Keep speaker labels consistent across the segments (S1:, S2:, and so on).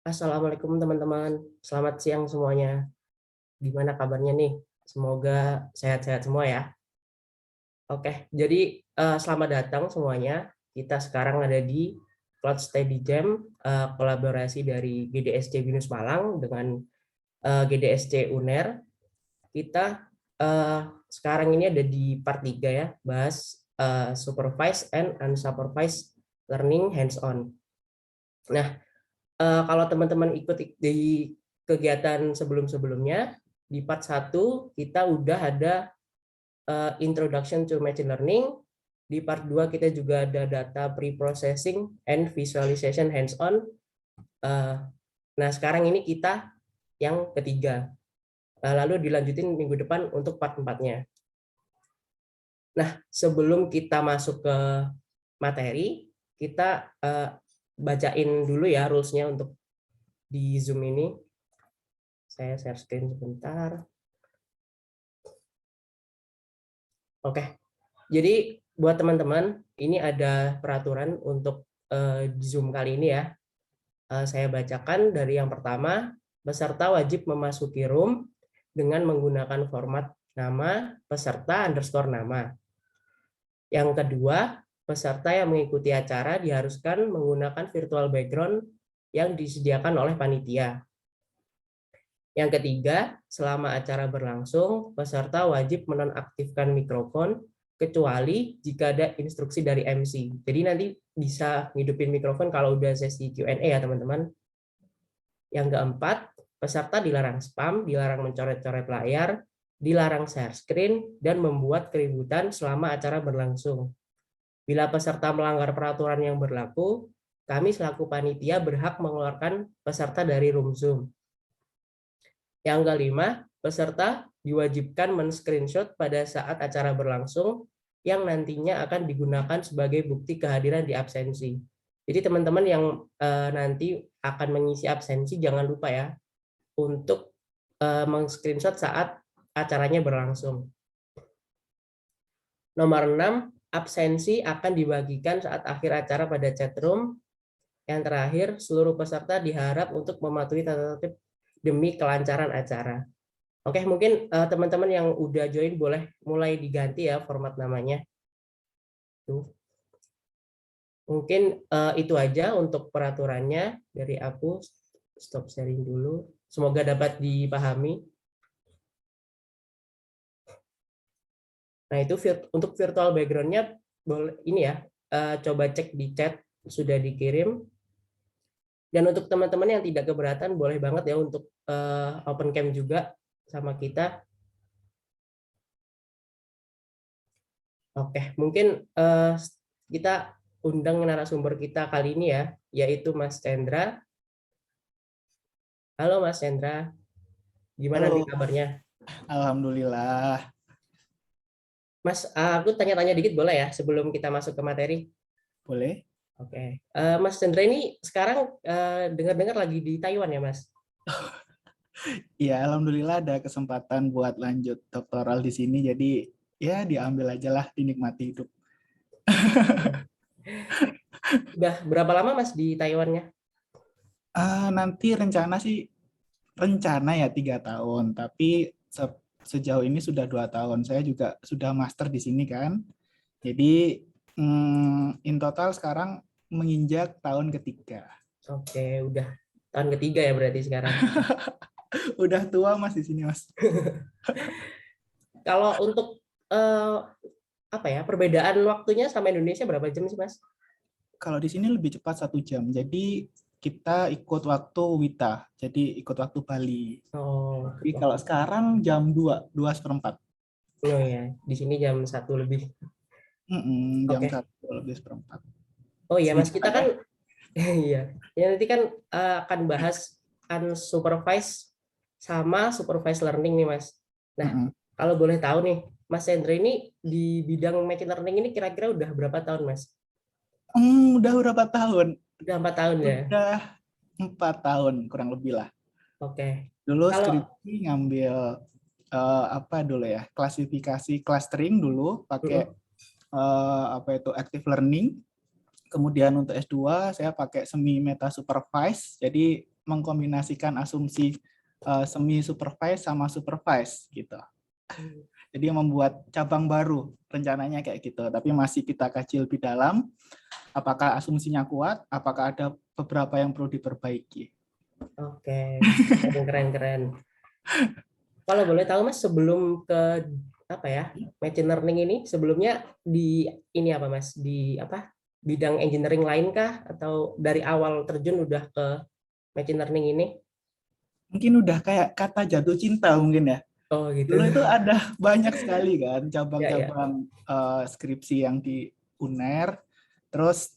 S1: Assalamualaikum teman-teman, selamat siang semuanya. Gimana kabarnya nih? Semoga sehat-sehat semua ya. Oke, jadi selamat datang semuanya. Kita sekarang ada di Cloud Study Jam, kolaborasi dari GDSC Binus Malang dengan GDSC UNER. Kita sekarang ini ada di part 3 ya, bahas supervised and unsupervised learning hands-on. Nah, kalau teman-teman ikut di kegiatan sebelum-sebelumnya, di part 1 kita udah ada Introduction to Machine Learning. Di part 2 kita juga ada Data Pre-processing and Visualization Hands-on. Nah, sekarang ini kita yang ketiga. Lalu dilanjutin minggu depan untuk part 4-nya. Nah, sebelum kita masuk ke materi, kita bacain dulu ya rules-nya untuk di Zoom ini. Saya share screen sebentar. Oke, jadi buat teman-teman, ini ada peraturan untuk di Zoom kali ini ya. Saya bacakan dari yang pertama, peserta wajib memasuki room dengan menggunakan format nama peserta underscore nama. Yang kedua, peserta yang mengikuti acara diharuskan menggunakan virtual background yang disediakan oleh panitia. Yang ketiga, selama acara berlangsung, peserta wajib menonaktifkan mikrofon kecuali jika ada instruksi dari MC. Jadi nanti bisa ngidupin mikrofon kalau udah sesi Q&A ya teman-teman. Yang keempat, peserta dilarang spam, dilarang mencoret-coret layar, dilarang share screen, dan membuat keributan selama acara berlangsung. Bila peserta melanggar peraturan yang berlaku, kami selaku panitia berhak mengeluarkan peserta dari room Zoom. Yang kelima, peserta diwajibkan men-screenshot pada saat acara berlangsung yang nantinya akan digunakan sebagai bukti kehadiran di absensi. Jadi teman-teman yang nanti akan mengisi absensi jangan lupa ya untuk men-screenshot saat acaranya berlangsung. Nomor 6, absensi akan dibagikan saat akhir acara pada chatroom. Yang terakhir, seluruh peserta diharap untuk mematuhi tata tertib demi kelancaran acara. Oke, mungkin teman-teman yang udah join boleh mulai diganti ya format namanya. Tuh. Mungkin itu aja untuk peraturannya dari aku. Stop sharing dulu. Semoga dapat dipahami. Nah, itu untuk virtual background-nya boleh ini ya. Coba cek di chat sudah dikirim. Dan untuk teman-teman yang tidak keberatan boleh banget ya untuk open cam juga sama kita. Oke, mungkin kita undang narasumber kita kali ini ya, yaitu Mas Chandra. Halo Mas Chandra, gimana nih
S2: Halo,
S1: kabarnya?
S2: alhamdulillah.
S1: Mas, aku tanya-tanya dikit boleh ya sebelum kita masuk ke materi?
S2: Boleh?
S1: Oke, Mas Chandra ini sekarang dengar-dengar lagi di Taiwan ya Mas?
S2: Ya, alhamdulillah ada kesempatan buat lanjut doktoral di sini. Jadi ya diambil aja lah, dinikmati hidup.
S1: Udah berapa lama Mas di Taiwannya?
S2: Nanti rencana ya 3 tahun, tapi sejauh ini sudah 2 tahun. Saya juga sudah master di sini kan. Jadi in total sekarang menginjak tahun ketiga.
S1: Oke, udah tahun ketiga ya berarti sekarang.
S2: Udah tua Mas di sini Mas.
S1: Kalau untuk apa ya perbedaan waktunya sama Indonesia berapa jam sih Mas?
S2: Kalau di sini lebih cepat 1 jam. Jadi kita ikut waktu WITA, jadi ikut waktu Bali.
S1: Oh,
S2: Tapi kalau sekarang jam 2, 2:04.
S1: oh ya, di sini jam 1 lebih.
S2: Jam
S1: Oke.
S2: 1 lebih seperempat.
S1: Oh iya Mas,
S2: Singkat
S1: kita
S2: ya.
S1: kan iya. Ya nanti kan akan bahas unsupervised sama supervised learning nih Mas. Nah,
S2: Mm-mm.
S1: kalau boleh tahu nih, Mas Hendra ini di bidang machine learning ini kira-kira udah berapa tahun Mas?
S2: Udah berapa tahun?
S1: Udah 4 tahun ya?
S2: Udah 4 tahun kurang lebih lah.
S1: Oke.
S2: Dulu
S1: Kalau
S2: skripsi ngambil apa dulu ya? Klasifikasi clustering dulu pakai
S1: mm,
S2: apa itu active learning. Kemudian untuk S2 saya pakai semi meta supervised. Jadi mengkombinasikan asumsi semi supervised sama supervised gitu. Jadi membuat cabang baru rencananya kayak gitu, tapi masih kita kaji lebih dalam. Apakah asumsinya kuat? Apakah ada beberapa yang perlu diperbaiki?
S1: Oke, keren. Kalau boleh tahu Mas, sebelum ke apa ya, machine learning ini, sebelumnya di ini apa Mas, di apa, bidang engineering lain kah, atau dari awal terjun udah ke machine learning ini?
S2: Mungkin udah kayak kata jatuh cinta mungkin ya.
S1: Oh gitu.
S2: Dulu itu ada banyak sekali kan
S1: Ya.
S2: cabang-cabang skripsi yang di UNER. Terus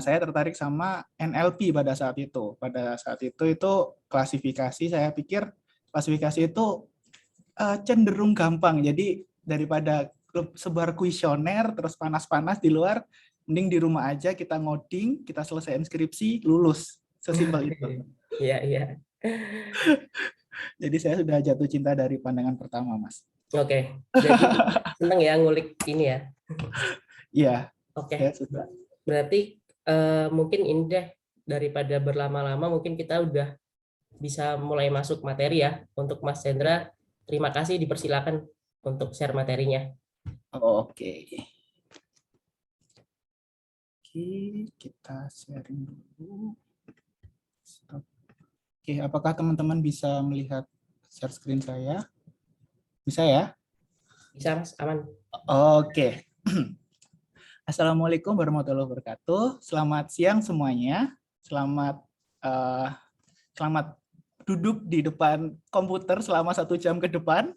S2: saya tertarik sama NLP pada saat itu. Pada saat itu klasifikasi, saya pikir klasifikasi itu cenderung gampang. Jadi daripada sebar kuesioner terus panas-panas di luar, mending di rumah aja kita ngoding, kita selesaiin skripsi, lulus. Sesimpel itu.
S1: Iya.
S2: Jadi saya sudah jatuh cinta dari pandangan pertama, Mas.
S1: Oke. Jadi seneng ya ngulik ini ya.
S2: Iya, saya
S1: Oke.
S2: sudah.
S1: Berarti mungkin ini deh, daripada berlama-lama mungkin kita udah bisa mulai masuk materi ya. Untuk Mas Chandra, terima kasih, dipersilakan untuk share materinya.
S2: Oke. Oke, kita sharing dulu. Stop. Oke, apakah teman-teman bisa melihat share screen saya? Bisa ya?
S1: Bisa Mas, aman.
S2: Oke. Assalamualaikum warahmatullahi wabarakatuh. Selamat siang semuanya. Eh, selamat duduk di depan komputer selama 1 jam ke depan,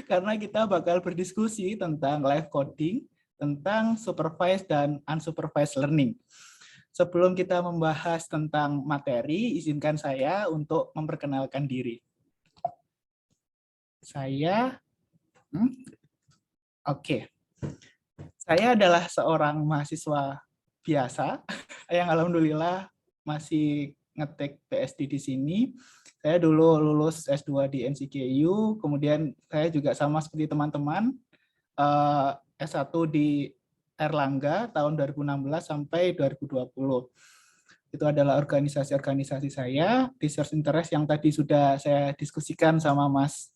S2: karena kita bakal berdiskusi tentang live coding, tentang supervised dan unsupervised learning. Sebelum kita membahas tentang materi, izinkan saya untuk memperkenalkan diri. Saya, saya adalah seorang mahasiswa biasa yang alhamdulillah masih ngetek PhD di sini. Saya dulu lulus S2 di NCGU, kemudian saya juga sama seperti teman-teman S1 di Erlangga tahun 2016 sampai 2020. Itu adalah organisasi-organisasi saya, research interest yang tadi sudah saya diskusikan sama Mas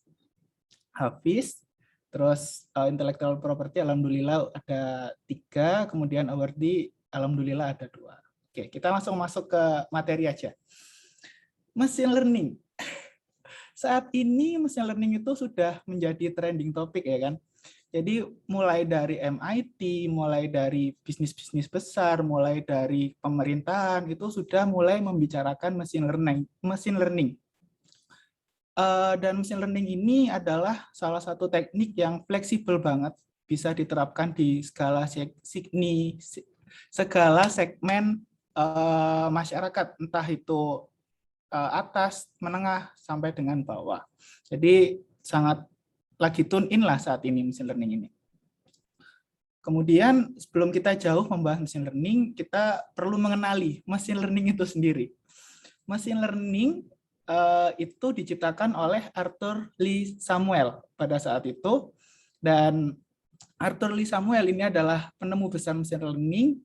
S2: Hafiz. Terus intellectual property alhamdulillah ada 3, kemudian awardee alhamdulillah ada 2. Oke, kita langsung masuk ke materi aja. Machine learning. Saat ini machine learning itu sudah menjadi trending topik ya kan. Jadi mulai dari MIT, mulai dari bisnis-bisnis besar, mulai dari pemerintahan itu sudah mulai membicarakan machine learning. Dan machine learning ini adalah salah satu teknik yang fleksibel banget, bisa diterapkan di segala segmen masyarakat, entah itu atas, menengah, sampai dengan bawah. Jadi sangat lagi tune in lah saat ini machine learning ini. Kemudian sebelum kita jauh membahas machine learning, kita perlu mengenali machine learning itu sendiri. Machine learning itu diciptakan oleh Arthur Lee Samuel pada saat itu, dan Arthur Lee Samuel ini adalah penemu besar machine learning.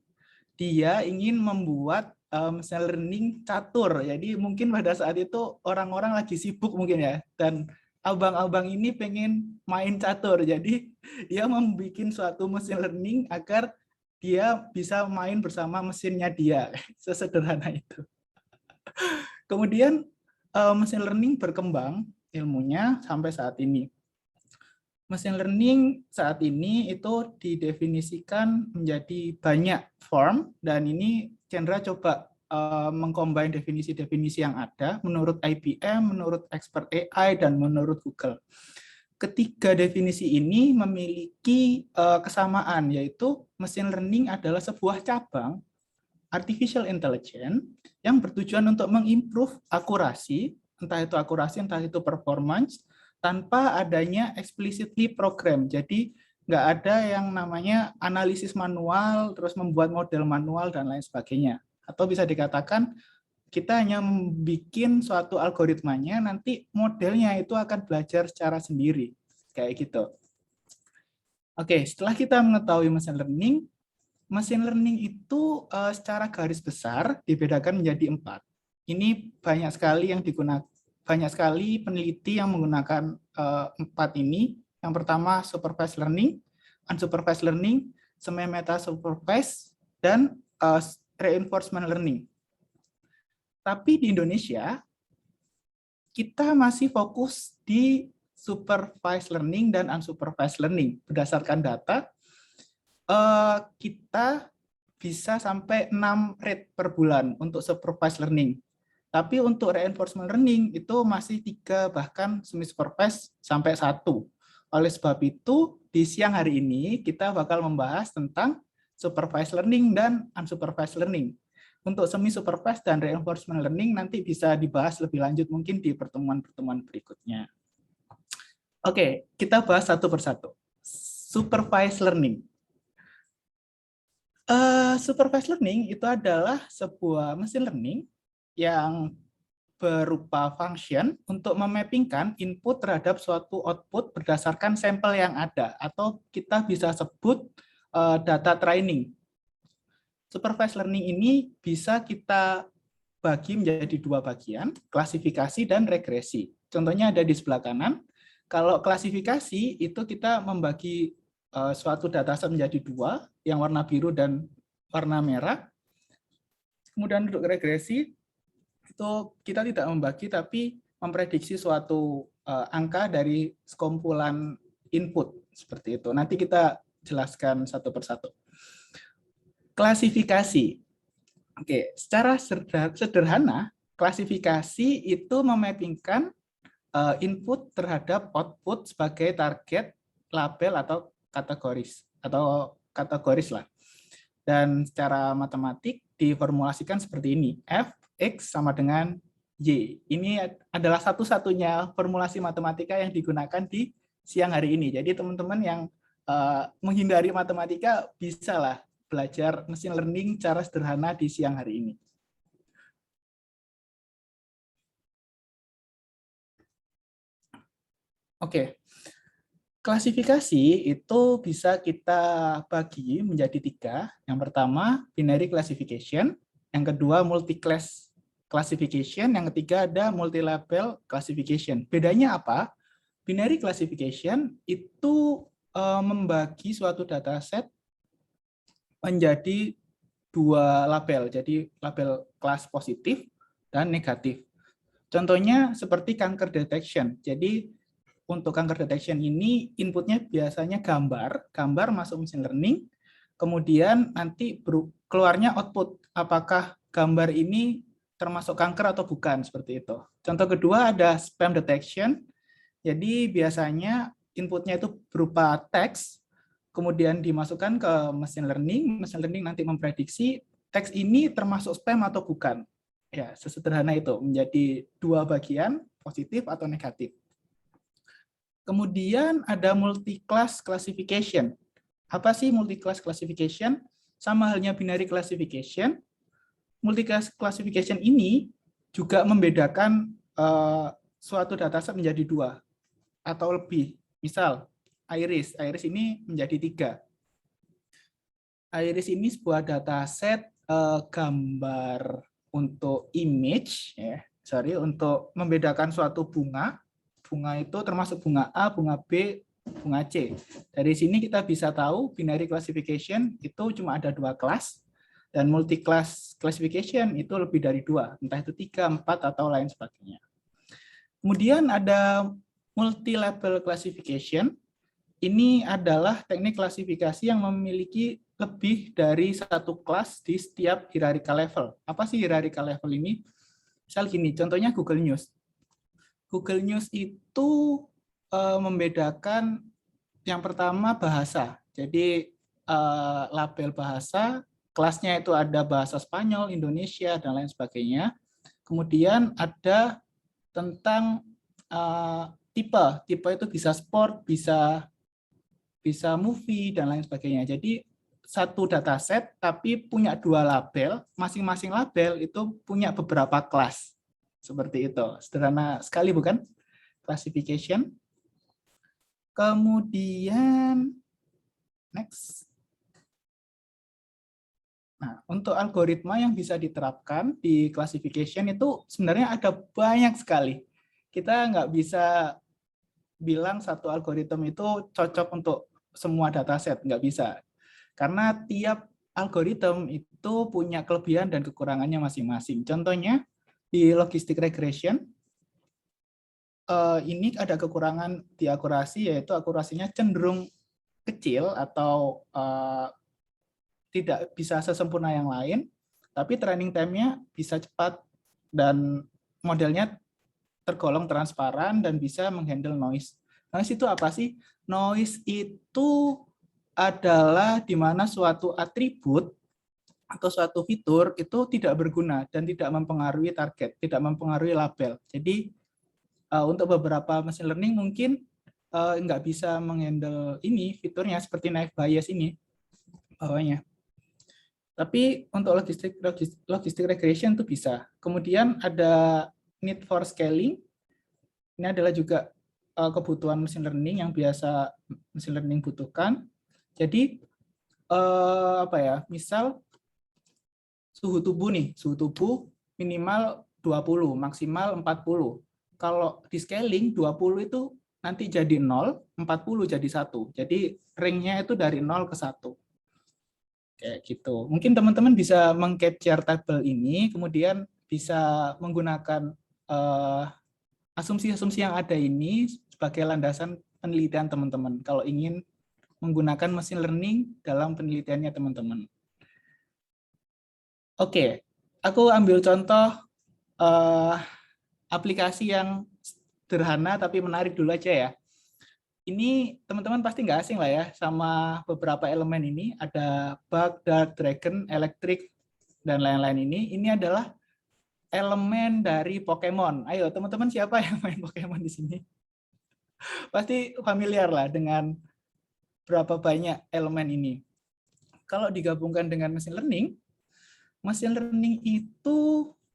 S2: Dia ingin membuat machine learning catur. Jadi mungkin pada saat itu orang-orang lagi sibuk mungkin ya, dan abang-abang ini pengen main catur. Jadi dia membuat suatu machine learning agar dia bisa main bersama mesinnya dia. Sesederhana itu. Kemudian machine learning berkembang ilmunya sampai saat ini. Machine learning saat ini itu didefinisikan menjadi banyak form, dan ini Chandra coba mengcombine definisi-definisi yang ada menurut IBM, menurut expert AI, dan menurut Google. Ketiga definisi ini memiliki kesamaan, yaitu machine learning adalah sebuah cabang artificial intelligence yang bertujuan untuk mengimprove akurasi, entah itu performance, tanpa adanya explicitly program. Jadi nggak ada yang namanya analisis manual, terus membuat model manual, dan lain sebagainya. Atau bisa dikatakan kita hanya membuat suatu algoritmanya, nanti modelnya itu akan belajar secara sendiri. Kayak gitu. Oke, setelah kita mengetahui machine learning itu secara garis besar dibedakan menjadi 4. ini banyak sekali yang digunakan, banyak sekali peneliti yang menggunakan 4 ini. Yang pertama supervised learning, unsupervised learning, semi-meta supervised, dan reinforcement learning. Tapi di Indonesia, kita masih fokus di supervised learning dan unsupervised learning. Berdasarkan data, kita bisa sampai 6 rate per bulan untuk supervised learning. Tapi untuk reinforcement learning itu masih 3, bahkan semi-supervised sampai 1. Oleh sebab itu, di siang hari ini kita bakal membahas tentang supervised learning dan unsupervised learning. Untuk semi-supervised dan reinforcement learning nanti bisa dibahas lebih lanjut mungkin di pertemuan-pertemuan berikutnya. Oke, kita bahas satu persatu. Supervised learning. Supervised learning itu adalah sebuah mesin learning yang berupa function untuk memappingkan input terhadap suatu output berdasarkan sampel yang ada, atau kita bisa sebut data training. Supervised learning ini bisa kita bagi menjadi 2 bagian, klasifikasi dan regresi. Contohnya ada di sebelah kanan. Kalau klasifikasi itu kita membagi suatu dataset menjadi 2, yang warna biru dan warna merah. Kemudian untuk regresi, itu kita tidak membagi, tapi memprediksi suatu angka dari sekumpulan input, seperti itu. Nanti kita jelaskan satu persatu. Klasifikasi. Oke, secara sederhana, klasifikasi itu memappingkan input terhadap output sebagai target, label, atau kategoris lah. Dan secara matematik diformulasikan seperti ini. F, X sama dengan Y. Ini adalah satu-satunya formulasi matematika yang digunakan di siang hari ini. Jadi teman-teman yang menghindari matematika bisalah belajar machine learning cara sederhana di siang hari ini. Oke, klasifikasi itu bisa kita bagi menjadi 3. Yang pertama, binary classification. Yang kedua, multi-class classification. Yang ketiga, ada multi-label classification. Bedanya apa? Binary classification itu membagi suatu dataset menjadi 2 label. Jadi, label kelas positif dan negatif. Contohnya seperti kanker detection. Jadi, untuk kanker detection ini inputnya biasanya gambar masuk machine learning, kemudian nanti keluarnya output, apakah gambar ini termasuk kanker atau bukan, seperti itu. Contoh kedua ada spam detection, jadi biasanya inputnya itu berupa teks, kemudian dimasukkan ke machine learning nanti memprediksi teks ini termasuk spam atau bukan. Ya, sesederhana itu, menjadi 2 bagian, positif atau negatif. Kemudian ada multi-class classification. Apa sih multi-class classification? Sama halnya binary classification. Multi-class classification ini juga membedakan suatu dataset menjadi 2 atau lebih. Misal, iris ini menjadi 3. Iris ini sebuah dataset gambar untuk image, untuk membedakan suatu bunga. Bunga itu termasuk bunga A, bunga B, bunga C. Dari sini kita bisa tahu binary classification itu cuma ada 2 kelas, dan multi-class classification itu lebih dari 2, entah itu 3, 4, atau lain sebagainya. Kemudian ada multi-level classification. Ini adalah teknik klasifikasi yang memiliki lebih dari 1 kelas di setiap hierarchical level. Apa sih hierarchical level ini? Misal gini, contohnya Google News. Google News itu membedakan yang pertama bahasa. Jadi label bahasa, kelasnya itu ada bahasa Spanyol, Indonesia, dan lain sebagainya. Kemudian ada tentang tipe. Tipe itu bisa sport, bisa movie, dan lain sebagainya. Jadi satu dataset tapi punya 2 label, masing-masing label itu punya beberapa kelas. Seperti itu. Sederhana sekali bukan? Classification. Kemudian next. Nah, untuk algoritma yang bisa diterapkan di classification itu sebenarnya ada banyak sekali. Kita nggak bisa bilang satu algoritma itu cocok untuk semua dataset, nggak bisa. Karena tiap algoritma itu punya kelebihan dan kekurangannya masing-masing. Contohnya, di logistic regression, ini ada kekurangan di akurasi, yaitu akurasinya cenderung kecil atau tidak bisa sesempurna yang lain, tapi training time-nya bisa cepat dan modelnya tergolong transparan dan bisa menghandle noise. Noise itu apa sih? Noise itu adalah di mana suatu atribut atau suatu fitur itu tidak berguna dan tidak mempengaruhi target, tidak mempengaruhi label. Jadi untuk beberapa machine learning mungkin nggak bisa menghandle ini fiturnya seperti naive Bayes ini bawahnya. Tapi untuk logistic regression itu bisa. Kemudian ada need for scaling. Ini adalah juga kebutuhan machine learning yang biasa machine learning butuhkan. Jadi apa ya? Misal suhu tubuh nih, suhu tubuh minimal 20, maksimal 40. Kalau di scaling 20 itu nanti jadi 0, 40 jadi 1. Jadi range-nya itu dari 0 ke 1. Kayak gitu. Mungkin teman-teman bisa meng-capture tabel ini, kemudian bisa menggunakan asumsi-asumsi yang ada ini sebagai landasan penelitian teman-teman. Kalau ingin menggunakan machine learning dalam penelitiannya teman-teman. Oke, aku ambil contoh aplikasi yang sederhana tapi menarik dulu aja ya. Ini teman-teman pasti nggak asing lah ya sama beberapa elemen ini. Ada bug, dart, dragon, electric, dan lain-lain ini. Ini adalah elemen dari Pokemon. Ayo teman-teman siapa yang main Pokemon di sini? Pasti familiar lah dengan berapa banyak elemen ini. Kalau digabungkan dengan machine learning itu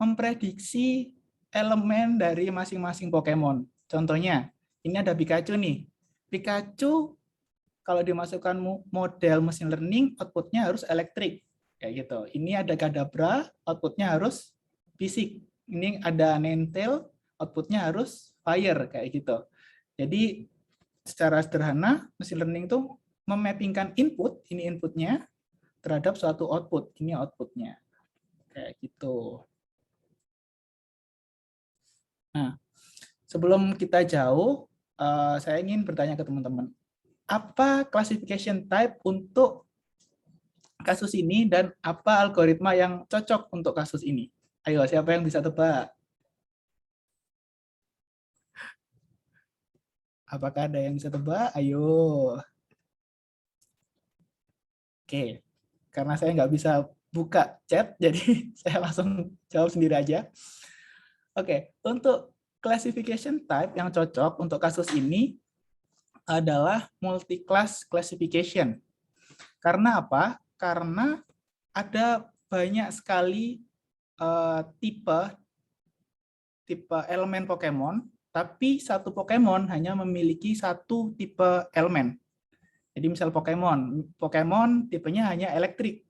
S2: memprediksi elemen dari masing-masing Pokemon. Contohnya, ini ada Pikachu nih. Pikachu kalau dimasukkan model machine learning, outputnya harus elektrik. Kayak gitu. Ini ada Kadabra, outputnya harus fisik. Ini ada Ninetale, outputnya harus fire. Kayak gitu. Jadi secara sederhana, machine learning itu memappingkan input, ini inputnya, terhadap suatu output, ini outputnya. Kayak gitu. Nah, sebelum kita jauh, saya ingin bertanya ke teman-teman. Apa classification type untuk kasus ini dan apa algoritma yang cocok untuk kasus ini? Ayo, siapa yang bisa tebak? Apakah ada yang bisa tebak? Ayo. Oke, karena saya nggak bisa buka chat, jadi saya langsung jawab sendiri aja. Oke, untuk classification type yang cocok untuk kasus ini adalah multi-class classification. Karena apa? Karena ada banyak sekali tipe elemen Pokemon, tapi satu Pokemon hanya memiliki satu tipe elemen. Jadi misal Pokemon tipenya hanya elektrik.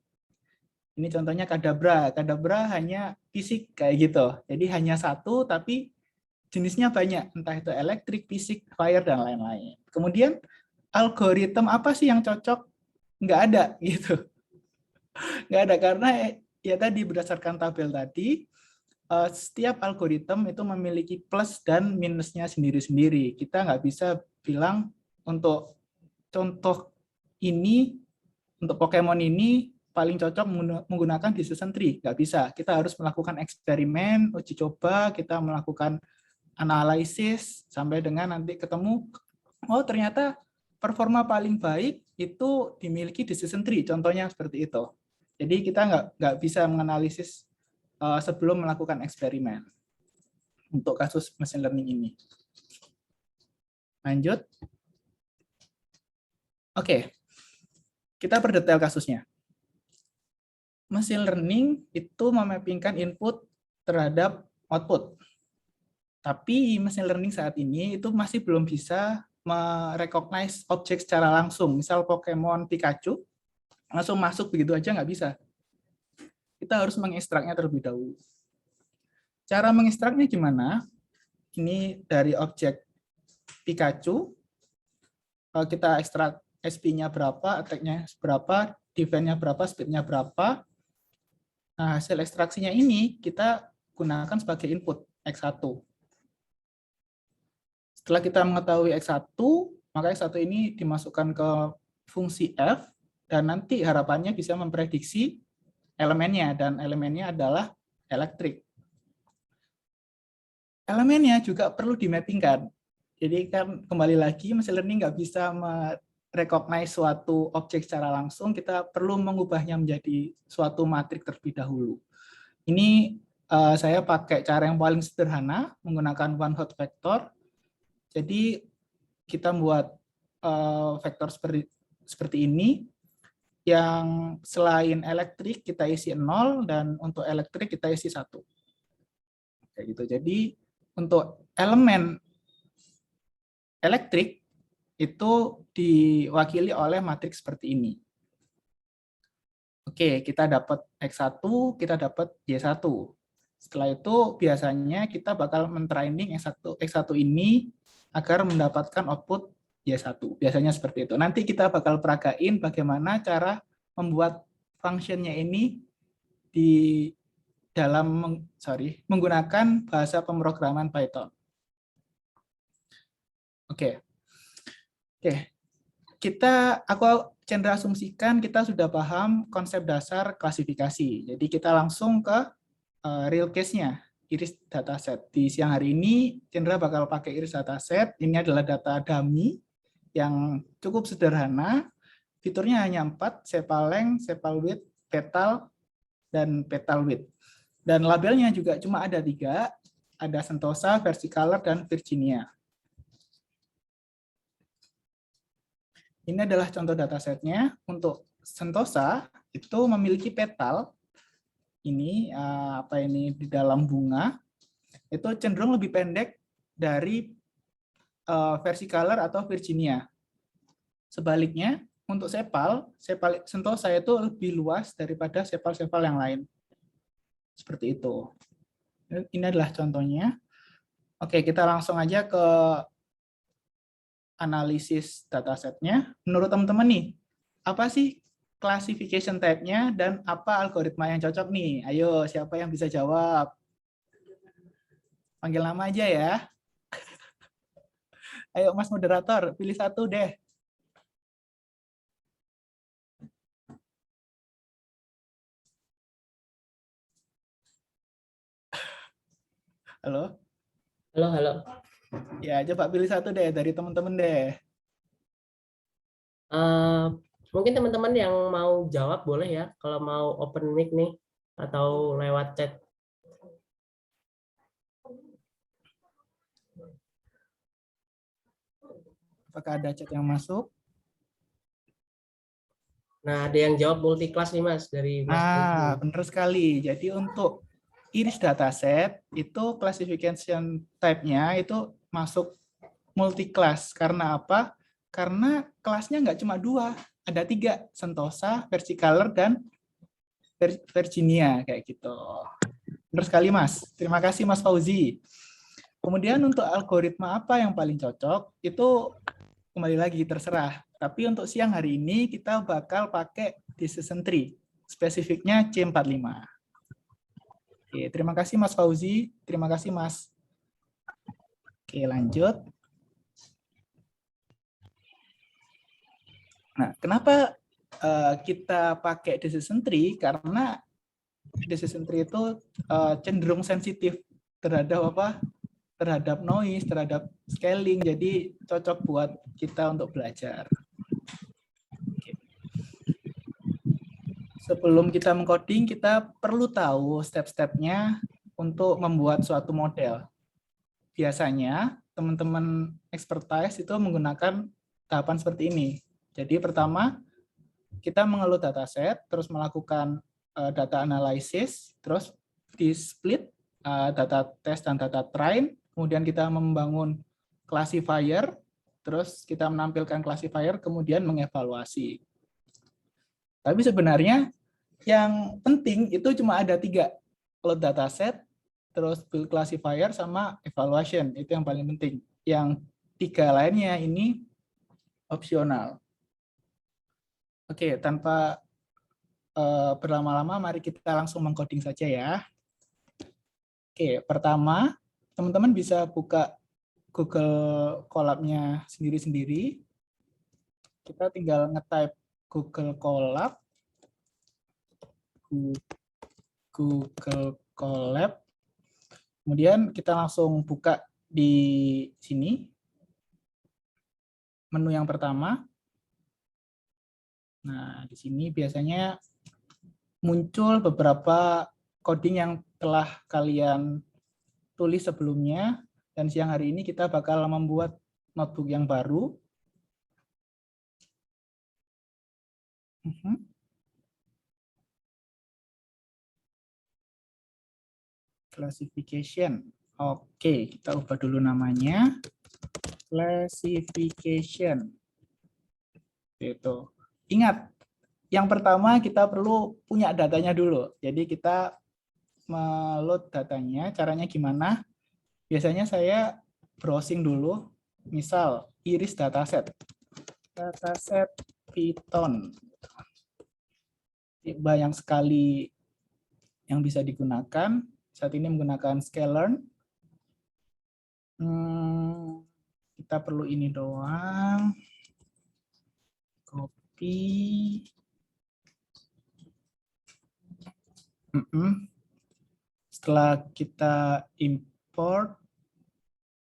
S2: Ini contohnya Kadabra. Kadabra hanya fisik kayak gitu. Jadi hanya satu tapi jenisnya banyak, entah itu elektrik, fisik, fire, dan lain-lain. Kemudian algoritma apa sih yang cocok? Nggak ada gitu. Nggak ada karena ya tadi berdasarkan tabel tadi, setiap algoritma itu memiliki plus dan minusnya sendiri-sendiri. Kita nggak bisa bilang untuk contoh ini, untuk Pokemon ini paling cocok menggunakan decision tree. Nggak bisa. Kita harus melakukan eksperimen, uji coba, kita melakukan analisis, sampai dengan nanti ketemu, oh ternyata performa paling baik itu dimiliki decision tree. Contohnya seperti itu. Jadi kita nggak bisa menganalisis sebelum melakukan eksperimen untuk kasus machine learning ini. Lanjut. Oke, kita perdetail kasusnya. Machine learning itu memappingkan input terhadap output. Tapi machine learning saat ini itu masih belum bisa merecognize objek secara langsung. Misal Pokemon Pikachu, langsung masuk begitu aja nggak bisa. kita harus mengekstraknya terlebih dahulu. Cara mengekstraknya gimana? Ini dari objek Pikachu, kalau kita ekstrak SP-nya berapa, attack-nya berapa, defense-nya berapa, speed-nya berapa. Nah, hasil ekstraksinya ini kita gunakan sebagai input X1. Setelah kita mengetahui X1, maka X1 ini dimasukkan ke fungsi F, dan nanti harapannya bisa memprediksi elemennya, dan elemennya adalah elektrik. Elemennya juga perlu dimappingkan. Jadi kan kembali lagi machine learning nggak bisa merecognize suatu objek secara langsung, kita perlu mengubahnya menjadi suatu matrik terlebih dahulu. Ini saya pakai cara yang paling sederhana menggunakan one hot vector. Jadi kita membuat vektor seperti ini, yang selain elektrik kita isi 0 dan untuk elektrik kita isi 1. Kayak gitu. Jadi untuk elemen elektrik itu diwakili oleh matriks seperti ini. Oke, kita dapat X1, kita dapat Y1. Setelah itu biasanya kita bakal mentraining X1 ini agar mendapatkan output Y1. Biasanya seperti itu. Nanti kita bakal peragain bagaimana cara membuat functionnya ini di dalam menggunakan bahasa pemrograman Python. Oke. Aku cenderung asumsikan kita sudah paham konsep dasar klasifikasi. Jadi kita langsung ke real case-nya, iris dataset. Di siang hari ini Chandra bakal pakai iris dataset. Ini adalah data dummy yang cukup sederhana. Fiturnya hanya 4, sepal length, sepal width, petal, dan petal width. Dan labelnya juga cuma ada 3, ada Sentosa, Versicolor, dan Virginia. Ini adalah contoh datasetnya. Untuk Sentosa itu memiliki petal. Ini di dalam bunga. Itu cenderung lebih pendek dari Versicolor atau Virginia. Sebaliknya, untuk sepal Sentosa itu lebih luas daripada sepal-sepal yang lain. Seperti itu. Ini adalah contohnya. Oke, kita langsung aja ke analisis datasetnya. Menurut teman-teman nih, apa sih classification type-nya dan apa algoritma yang cocok nih? Ayo, siapa yang bisa jawab? Panggil nama aja ya. Ayo, Mas moderator, pilih satu deh. Halo?
S1: Halo.
S2: Ya, coba pilih satu deh dari teman-teman deh.
S1: Mungkin teman-teman yang mau jawab boleh ya, kalau mau open mic nih atau lewat chat.
S2: Apakah ada chat yang masuk?
S1: Nah, ada yang jawab multi kelas nih Mas dari Mas Putu.
S2: Benar sekali. Jadi untuk iris dataset itu classification type-nya itu masuk multi class. Karena apa? Karena kelasnya nggak cuma 2, ada 3, Sentosa, Versicolor, dan Virginia kayak gitu. Benar sekali Mas. Terima kasih Mas Fauzi. Kemudian untuk algoritma apa yang paling cocok itu kembali lagi terserah. Tapi untuk siang hari ini kita bakal pakai decision tree. Spesifiknya C45. Oke, terima kasih Mas Fauzi. Terima kasih Mas. Oke, lanjut. Nah, kenapa kita pakai decision tree? Karena decision tree itu cenderung sensitif terhadap terhadap noise, terhadap scaling. Jadi cocok buat kita untuk belajar. Sebelum kita mengcoding, kita perlu tahu step-stepnya untuk membuat suatu model. Biasanya, teman-teman expertise itu menggunakan tahapan seperti ini. Jadi pertama, kita mengelola dataset, terus melakukan data analisis, terus di split data test dan data train, kemudian kita membangun classifier, terus kita menampilkan classifier, kemudian mengevaluasi. Tapi sebenarnya yang penting itu cuma ada 3, load dataset, terus build classifier, sama evaluation. Itu yang paling penting. Yang 3 lainnya ini opsional. Oke, tanpa berlama-lama, mari kita langsung mengcoding saja ya. Oke, pertama, teman-teman bisa buka Google Colab-nya sendiri-sendiri. Kita tinggal nge-type Google Colab, Google Colab. Kemudian kita langsung buka di sini, menu yang pertama. Nah, di sini biasanya muncul beberapa coding yang telah kalian tulis sebelumnya, dan siang hari ini kita bakal membuat notebook yang baru. Classification. Oke, kita ubah dulu namanya. Classification. Itu. Ingat, yang pertama kita perlu punya datanya dulu. Jadi kita meload datanya, caranya gimana? Biasanya saya browsing dulu, misal iris dataset. Dataset Python. Banyak sekali yang bisa digunakan. Saat ini menggunakan sklearn. Kita perlu ini doang. Copy. Setelah kita import,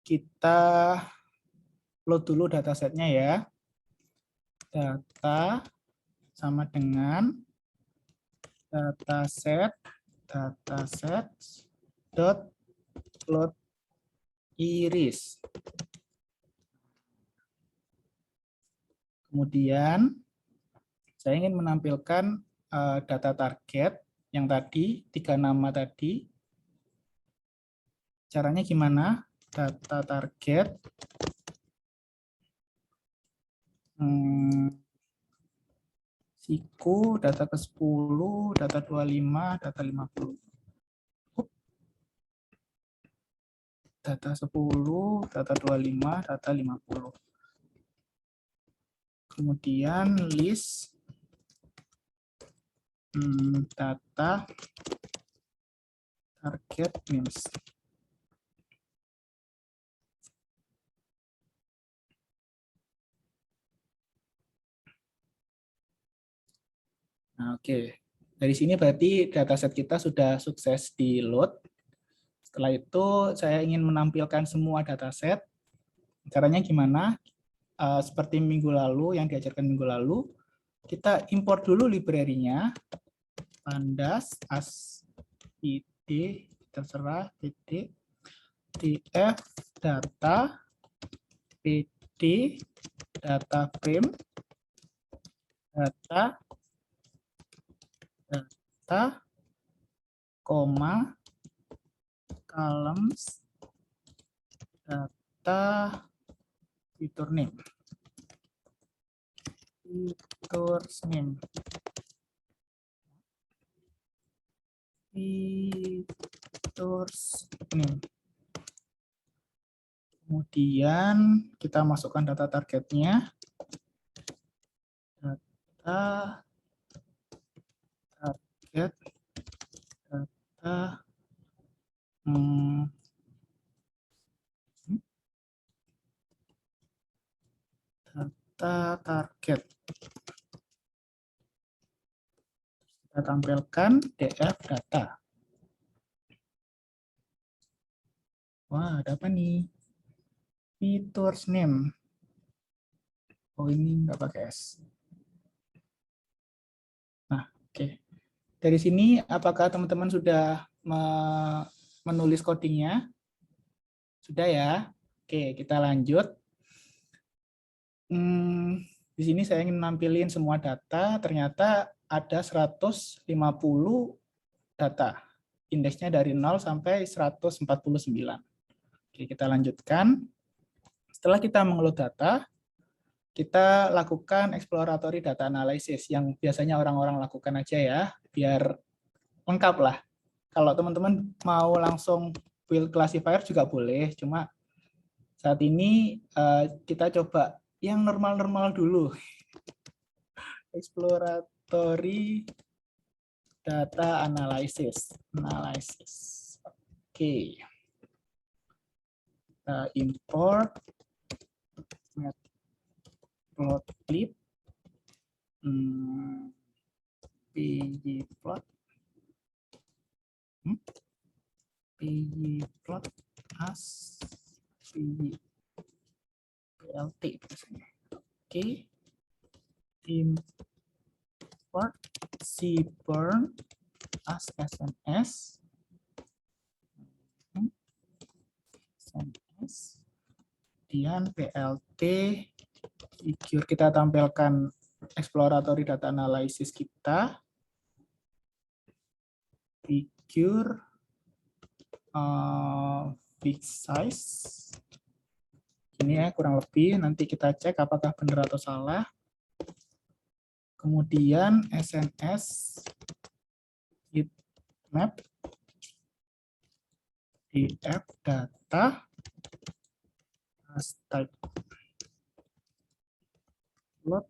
S2: kita load dulu datasetnya ya. Data sama dengan dataset dot load iris. Kemudian saya ingin menampilkan data target yang tadi, 3 nama tadi. Caranya gimana? Data target. Siku, data ke-10, data 25, data 50. Data 10, data 25, data 50. Kemudian list data target names. Nah, oke. Dari sini berarti dataset kita sudah sukses di load. Setelah itu saya ingin menampilkan semua dataset. Caranya gimana? Seperti minggu lalu, yang diajarkan minggu lalu, kita import dulu library-nya. Pandas, id, terserah, id, df, data, pd, data frame, data, koma, columns, data, fitur name. Features name. Features name. Kemudian kita masukkan data targetnya. Data target, data data target. Kita tampilkan df data. Wah, ada apa nih? Features name. Oh, ini nggak pakai S. Nah, oke. Dari sini, apakah teman-teman sudah menulis codingnya? Sudah ya? Oke, kita lanjut. Di sini saya ingin nampilin semua data, ternyata ada 150 data. Indeksnya dari 0 sampai 149. Oke, kita lanjutkan. Setelah kita mengeload data, kita lakukan exploratory data analysis yang biasanya orang-orang lakukan aja ya, biar lengkap lah. Kalau teman-teman mau langsung build classifier juga boleh, cuma saat ini kita coba yang normal-normal dulu. Exploratory data analysis. Oke. Kita import matplotlib pgplot pgplot as plt biasanya. Oke. Import cburn as sns. Kemudian plt figure, kita tampilkan exploratory data analysis kita, figure fixed size ini ya kurang lebih, nanti kita cek apakah benar atau salah. Kemudian sns map df data as type plot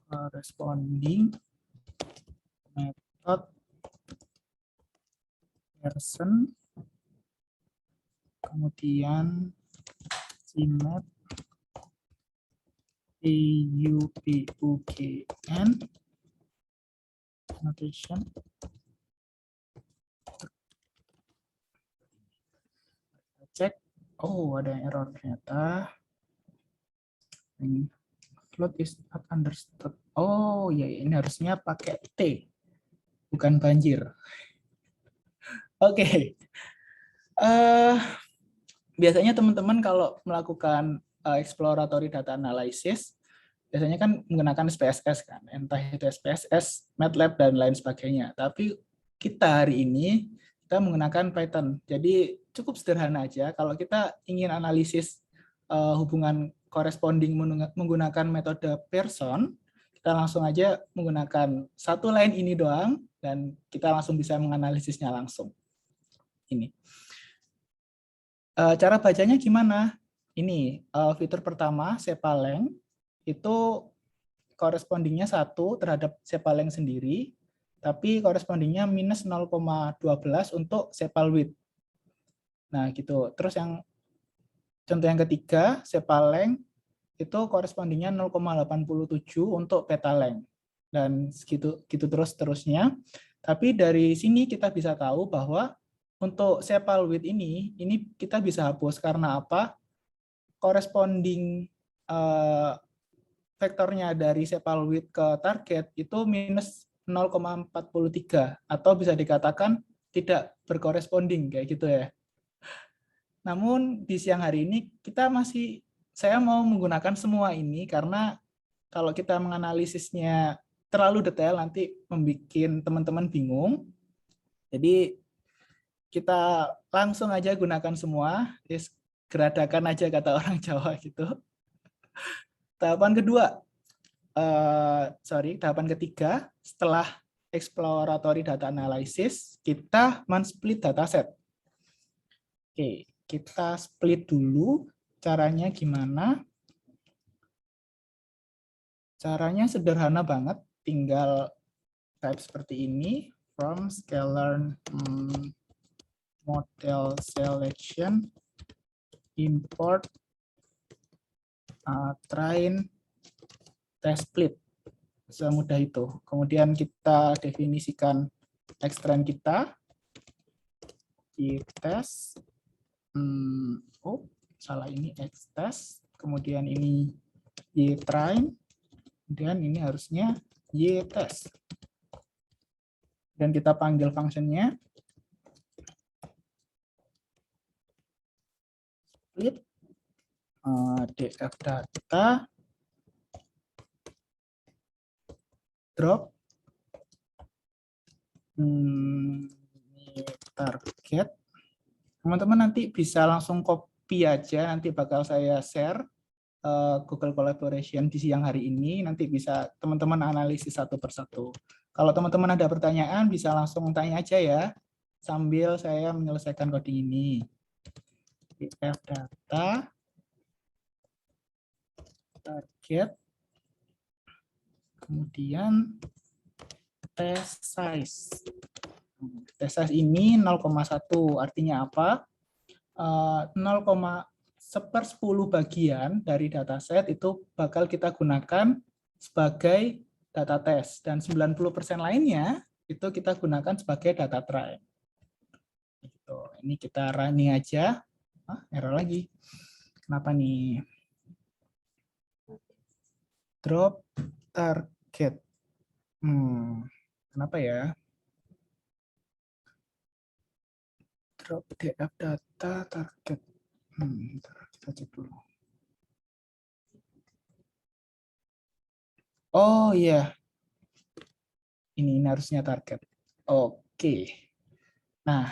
S2: corresponding method person, kemudian cmap eupugn notation. Cek, oh ada yang error ternyata. Ini float is not understood. Oh ya, ini harusnya pakai T, bukan banjir. Oke. Biasanya teman-teman kalau melakukan exploratory data analysis, biasanya kan menggunakan SPSS kan, entah itu SPSS, MATLAB dan lain sebagainya. Tapi kita hari ini kita menggunakan Python. Jadi cukup sederhana aja. Kalau kita ingin analisis hubungan corresponding menggunakan metode Pearson, kita langsung aja menggunakan satu line ini doang dan kita langsung bisa menganalisisnya langsung. Ini. Cara bacanya gimana? Ini fitur pertama, sepaleng, itu correspondingnya 1 terhadap sepaleng sendiri, tapi correspondingnya minus 0,12 untuk sepal width. Nah, gitu. Terus yang contoh yang ketiga, sepaleng itu correspondingnya 0,87 untuk petaleng. Dan gitu terus-terusnya. Tapi dari sini kita bisa tahu bahwa untuk sepal width ini kita bisa hapus karena apa? Corresponding vektornya dari sepal width ke target itu minus 0,43 atau bisa dikatakan tidak berkoresponding kayak gitu ya. Namun di siang hari ini saya mau menggunakan semua ini karena kalau kita menganalisisnya terlalu detail nanti membuat teman-teman bingung. Jadi kita langsung aja gunakan semua, geradakan aja kata orang Jawa gitu. Tahapan ketiga, setelah exploratory data analysis, kita men-split dataset. Oke, kita split dulu. Caranya gimana? Caranya sederhana banget, tinggal type seperti ini, from scalar model selection, import train test split. Semudah itu. Kemudian kita definisikan extrain kita, y-test, salah ini x-test, kemudian ini y-train, kemudian ini harusnya y-test. Dan kita panggil fungsinya split df data drop target. Teman-teman nanti bisa langsung copy aja, nanti bakal saya share Google Collaboration di siang hari ini, nanti bisa teman-teman analisis satu persatu. Kalau teman-teman ada pertanyaan, bisa langsung tanya aja ya, sambil saya menyelesaikan coding ini. PF data, target, kemudian test size. Test size ini 0,1, artinya apa? 0,1/10 bagian dari dataset itu bakal kita gunakan sebagai data test, dan 90% lainnya itu kita gunakan sebagai data train. Gitu. Ini kita running aja. Error lagi. Kenapa nih? Drop target. Kenapa ya? Drop DF data target. Kita cek dulu. Oh iya. Ini harusnya target. Oke. Nah,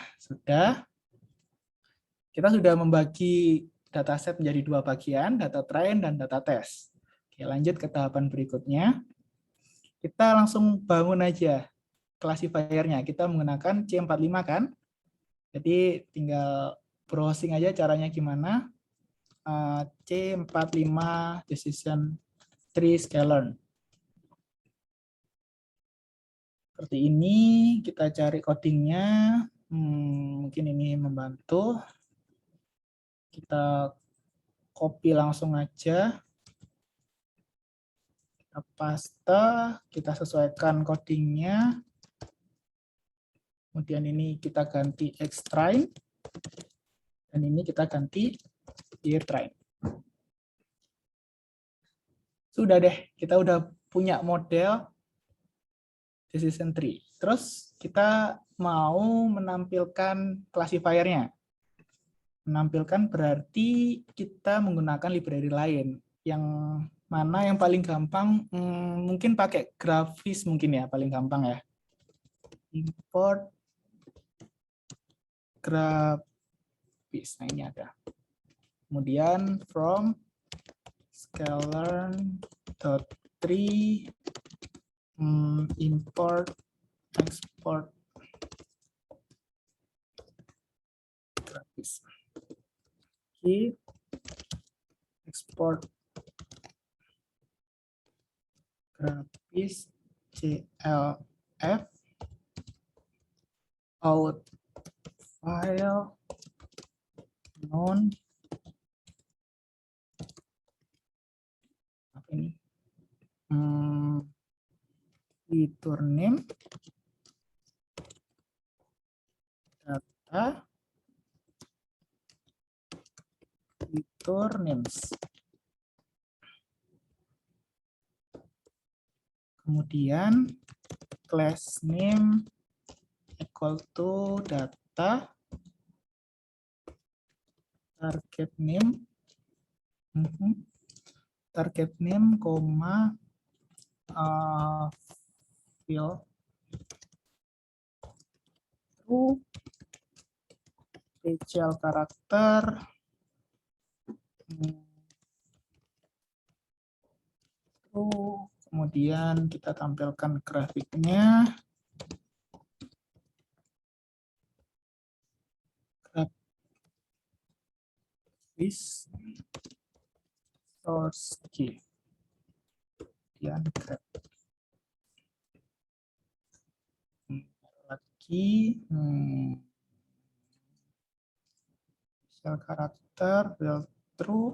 S2: kita sudah membagi dataset menjadi dua bagian, data train dan data test. Oke, lanjut ke tahapan berikutnya. Kita langsung bangun aja classifier-nya. Kita menggunakan C45 kan? Jadi tinggal browsing aja caranya gimana. C45 decision tree scalar. Seperti ini, kita cari codingnya. Mungkin ini membantu. Kita copy langsung aja. Kita paste, kita sesuaikan codingnya. Kemudian ini kita ganti X-train. Dan ini kita ganti Y-train. Sudah deh, kita udah punya model decision tree. Terus kita mau menampilkan classifier-nya. Menampilkan berarti kita menggunakan library lain. Yang mana yang paling gampang, mungkin pakai grafis mungkin ya, paling gampang ya. Import grafis, nah ini ada. Kemudian from scalar.tree import export grafis. Oke, export grafis CLF out file non apa ini fitur name data fitur names, kemudian class name equal to data target name koma field to special karakter kemudian kita tampilkan grafiknya, grafis source key, kemudian lagi special karakter build true,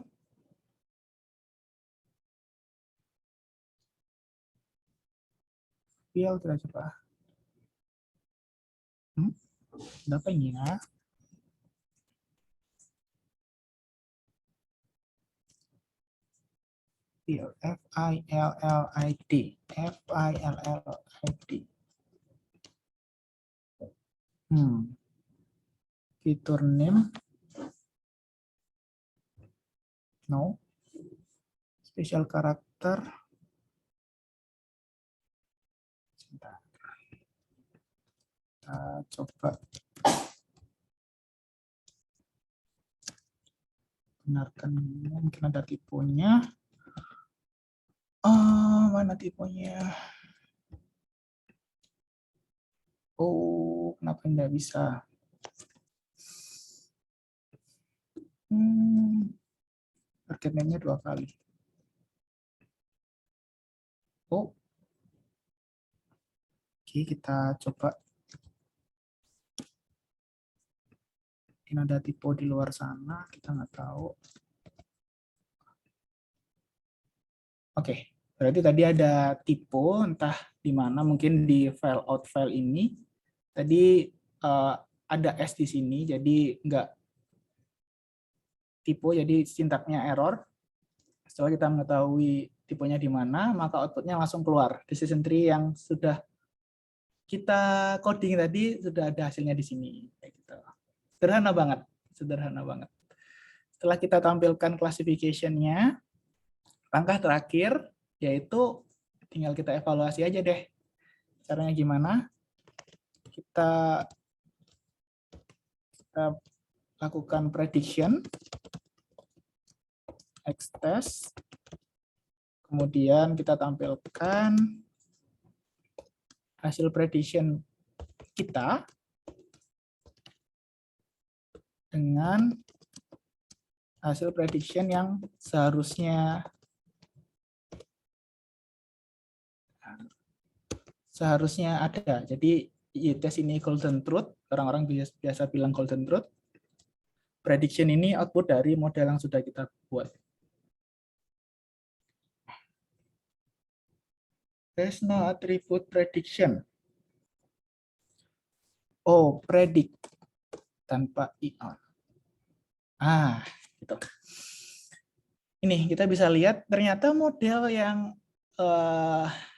S2: field kita coba. Apa ini ya? Field FILLID fitur name no, special karakter sebentar. Kita coba benarkan mungkin ada tipenya. Mana tipenya? Oh, kenapa nggak bisa? Argumennya 2 kali. Oh, oke, kita coba. Mungkin ada tipe di luar sana, kita nggak tahu. Oke, berarti tadi ada tipe, entah di mana, mungkin di file out file ini. Tadi ada S di sini, jadi nggak tipe, jadi sintaknya error. Setelah kita mengetahui tipenya di mana, maka outputnya langsung keluar. Decision tree yang sudah kita coding tadi sudah ada hasilnya di sini. Gitu. Sederhana banget, sederhana banget. Setelah kita tampilkan classification-nya, langkah terakhir yaitu tinggal kita evaluasi aja deh. Caranya gimana? Kita lakukan prediction, X-test, kemudian kita tampilkan hasil prediction kita dengan hasil prediction yang seharusnya ada. Jadi y-test ini golden truth, orang-orang biasa bilang golden truth. Prediction ini output dari model yang sudah kita buat. There's no attribute prediction. Oh, predict tanpa ion. Gitu. Ini kita bisa lihat ternyata model yang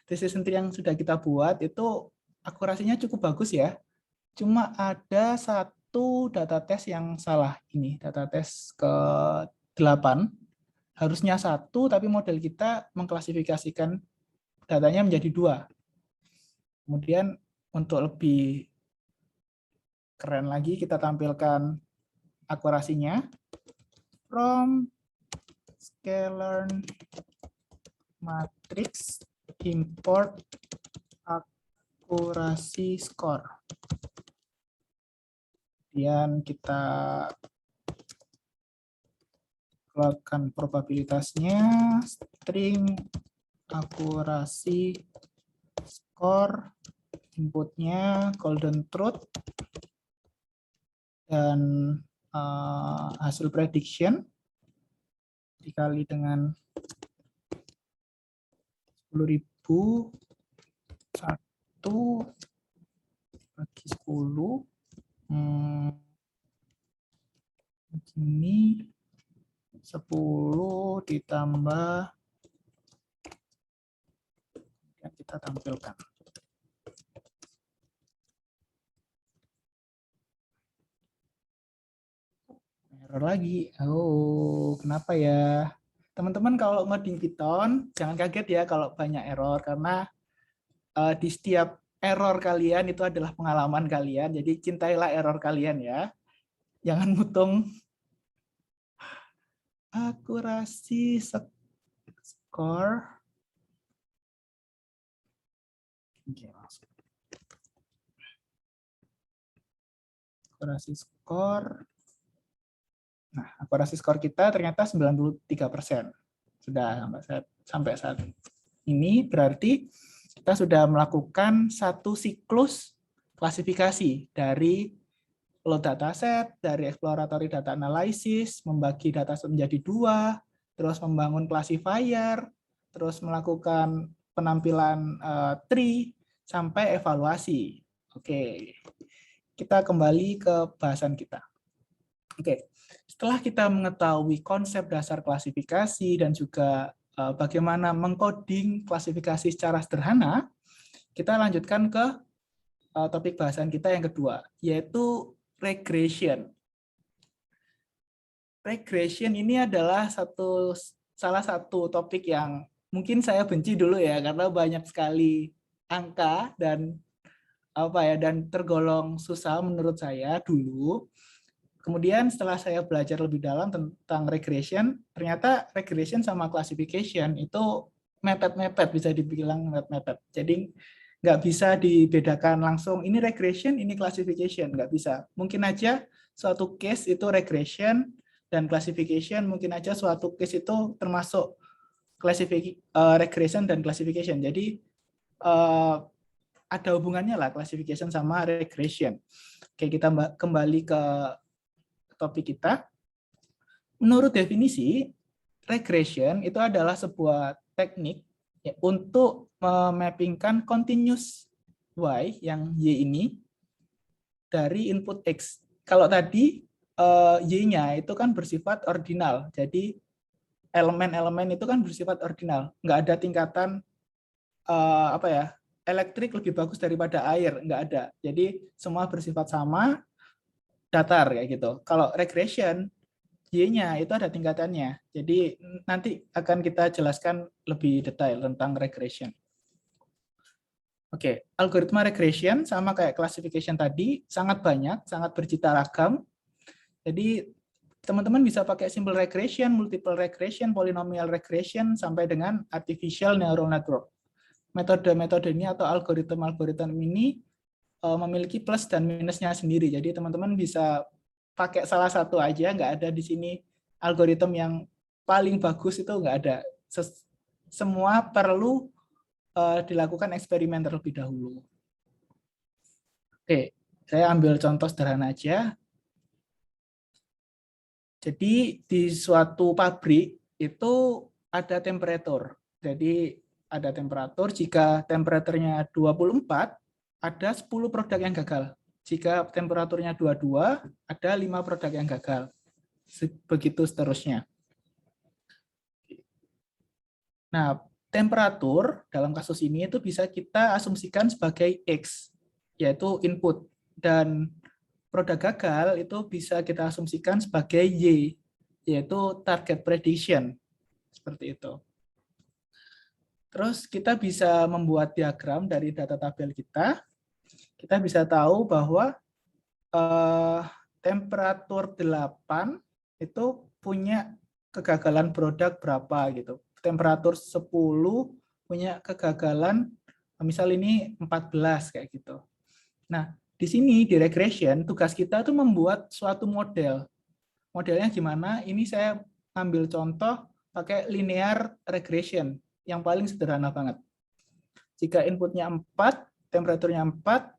S2: decision tree yang sudah kita buat itu akurasinya cukup bagus ya. Cuma ada satu data test yang salah. Ini data test ke-8. Harusnya 1, tapi model kita mengklasifikasikan datanya menjadi 2. Kemudian untuk lebih keren lagi, kita tampilkan akurasinya. From sklearn matrix import akurasi score. Kemudian kita keluarkan probabilitasnya, string akurasi score, inputnya golden truth, dan hasil prediction dikali dengan 10.000, 1 bagi 10, ini 10 ditambah, yang kita tampilkan. Error lagi. Oh, kenapa ya? Teman-teman kalau ngoding Python, jangan kaget ya kalau banyak error, karena di setiap error kalian itu adalah pengalaman kalian, jadi cintailah error kalian ya. Jangan mutung. Akurasi score. Akurasi skor. Nah, akurasi skor kita ternyata 93%. Sudah sampai saat ini, berarti kita sudah melakukan satu siklus klasifikasi dari load dataset, dari exploratory data analysis, membagi dataset menjadi 2, terus membangun classifier, terus melakukan penampilan tree, sampai evaluasi. Oke, kita kembali ke bahasan kita. Oke, setelah kita mengetahui konsep dasar klasifikasi dan juga bagaimana mengcoding klasifikasi secara sederhana, kita lanjutkan ke topik bahasan kita yang kedua, yaitu regression. Regression ini adalah salah satu topik yang mungkin saya benci dulu ya, karena banyak sekali angka dan dan tergolong susah menurut saya dulu. kemudian setelah saya belajar lebih dalam tentang regression, ternyata regression sama classification itu mepet-mepet, bisa dibilang mepet-mepet. Jadi nggak bisa dibedakan langsung, ini regression, ini classification, nggak bisa. Mungkin aja suatu case itu regression, dan classification mungkin aja suatu case itu termasuk regression dan classification. Jadi ada hubungannya lah classification sama regression. Oke, kita kembali ke topik kita. Menurut definisi, regression itu adalah sebuah teknik ya, untuk memappingkan continuous Y yang Y ini dari input X. Kalau tadi Y-nya itu kan bersifat ordinal, jadi elemen-elemen itu kan bersifat ordinal, nggak ada tingkatan apa ya, elektrik lebih bagus daripada air, nggak ada. Jadi semua bersifat sama, datar kayak gitu. Kalau regression, Y-nya itu ada tingkatannya. Jadi nanti akan kita jelaskan lebih detail tentang regression. Oke, algoritma regression sama kayak classification tadi, sangat banyak, sangat bercita ragam. Jadi teman-teman bisa pakai simple regression, multiple regression, polynomial regression, sampai dengan artificial neural network. Metode-metode ini atau algoritma-algoritma ini memiliki plus dan minusnya sendiri. Jadi teman-teman bisa pakai salah satu aja, nggak ada di sini algoritma yang paling bagus, itu nggak ada. Semua perlu dilakukan eksperimen terlebih dahulu. Oke, saya ambil contoh sederhana aja. Jadi di suatu pabrik itu ada temperatur. Jadi ada temperatur, jika temperaturnya 24, ada 10 produk yang gagal. Jika temperaturnya 22, ada 5 produk yang gagal. Begitu seterusnya. Nah, temperatur dalam kasus ini itu bisa kita asumsikan sebagai X, yaitu input. Dan produk gagal itu bisa kita asumsikan sebagai Y, yaitu target prediction. Seperti itu. Terus kita bisa membuat diagram dari data tabel kita. Kita bisa tahu bahwa temperatur 8 itu punya kegagalan produk berapa gitu. Temperatur 10 punya kegagalan, misal ini 14 kayak gitu. Nah, di sini di regression tugas kita tuh membuat suatu model. Modelnya gimana? Ini saya ambil contoh pakai linear regression yang paling sederhana banget. Jika inputnya 4, temperaturnya 4,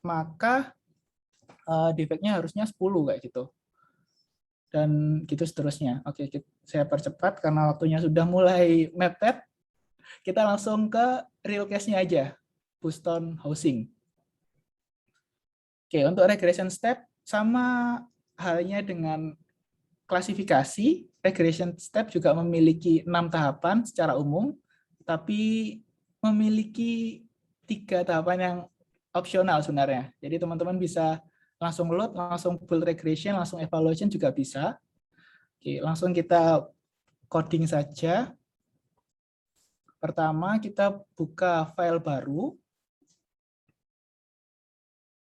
S2: maka defeknya harusnya 10 kayak gitu. Dan gitu seterusnya. Oke, saya percepat karena waktunya sudah mulai mepet. Kita langsung ke real case-nya aja, Boston Housing. Oke, untuk regression step sama halnya dengan klasifikasi, regression step juga memiliki 6 tahapan secara umum, tapi memiliki 3 tahapan yang opsional sebenarnya. Jadi teman-teman bisa langsung load, langsung build regression, langsung evaluation juga bisa. Oke, langsung kita coding saja. Pertama kita buka file baru.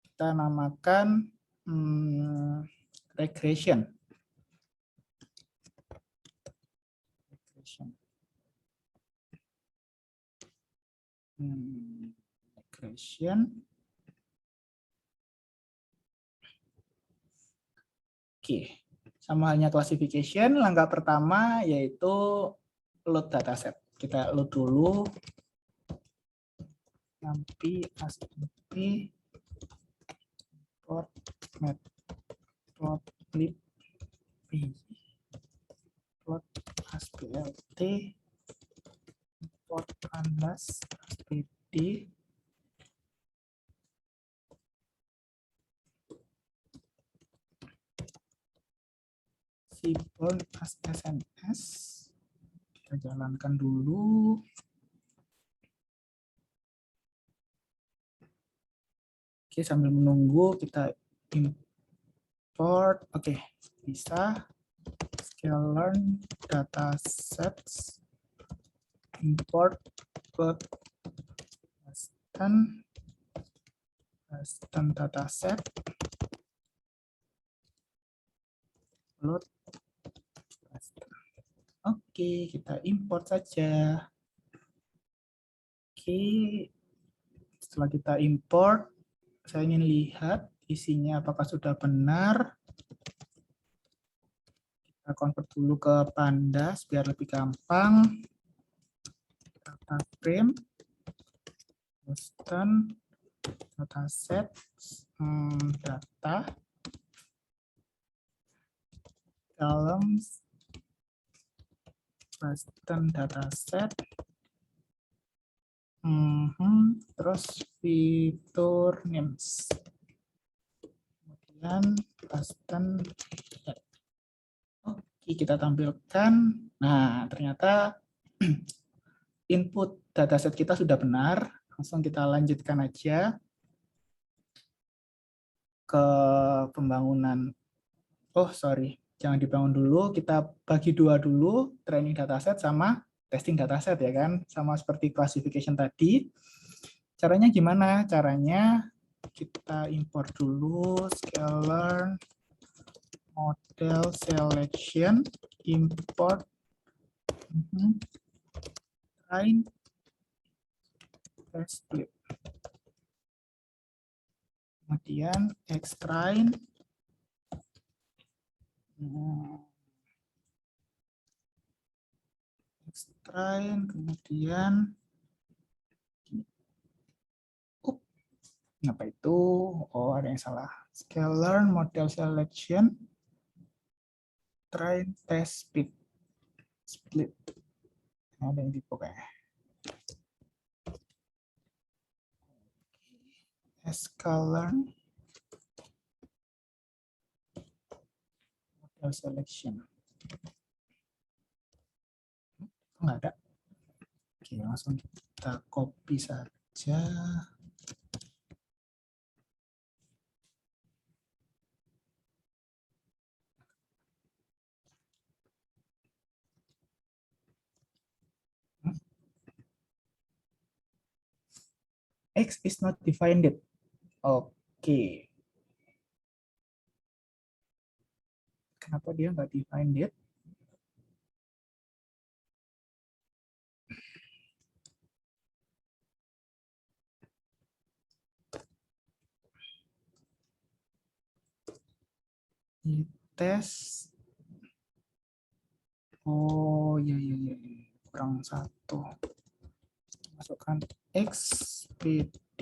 S2: Kita namakan regression. Regression. Oke, sama halnya classification, langkah pertama yaitu load dataset. Kita load dulu. Nanti asp import matplotlib plot asplt import canvas aspd Seaborn as SNS. Kita jalankan dulu. Oke, sambil menunggu kita import. Oke, bisa. Sklearn datasets import Boston dataset. Upload. Oke, kita import saja. Oke, setelah kita import, saya ingin lihat isinya apakah sudah benar. Kita convert dulu ke Pandas biar lebih gampang. Data frame, Boston, dataset, data, columns, Boston dataset, terus fitur names, kemudian Boston. Oke, kita tampilkan. Nah, ternyata input dataset kita sudah benar. Langsung kita lanjutkan aja ke pembangunan. Oh, sorry. Jangan dibangun dulu. Kita bagi dua dulu, training dataset sama testing dataset ya kan. Sama seperti classification tadi. Caranya gimana? Caranya kita import dulu sklearn model selection, import train test split. Kemudian extrain, kemudian apa itu? Oh, ada yang salah. Sklearn model selection, train test split. Ada yang tipe kayaknya. Sklearn model selection. Nggak ada. Oke, langsung kita copy saja. X is not defined. Oke. Kenapa dia nggak defined? Tes. Oh, iya. Kurang satu. Masukkan XPD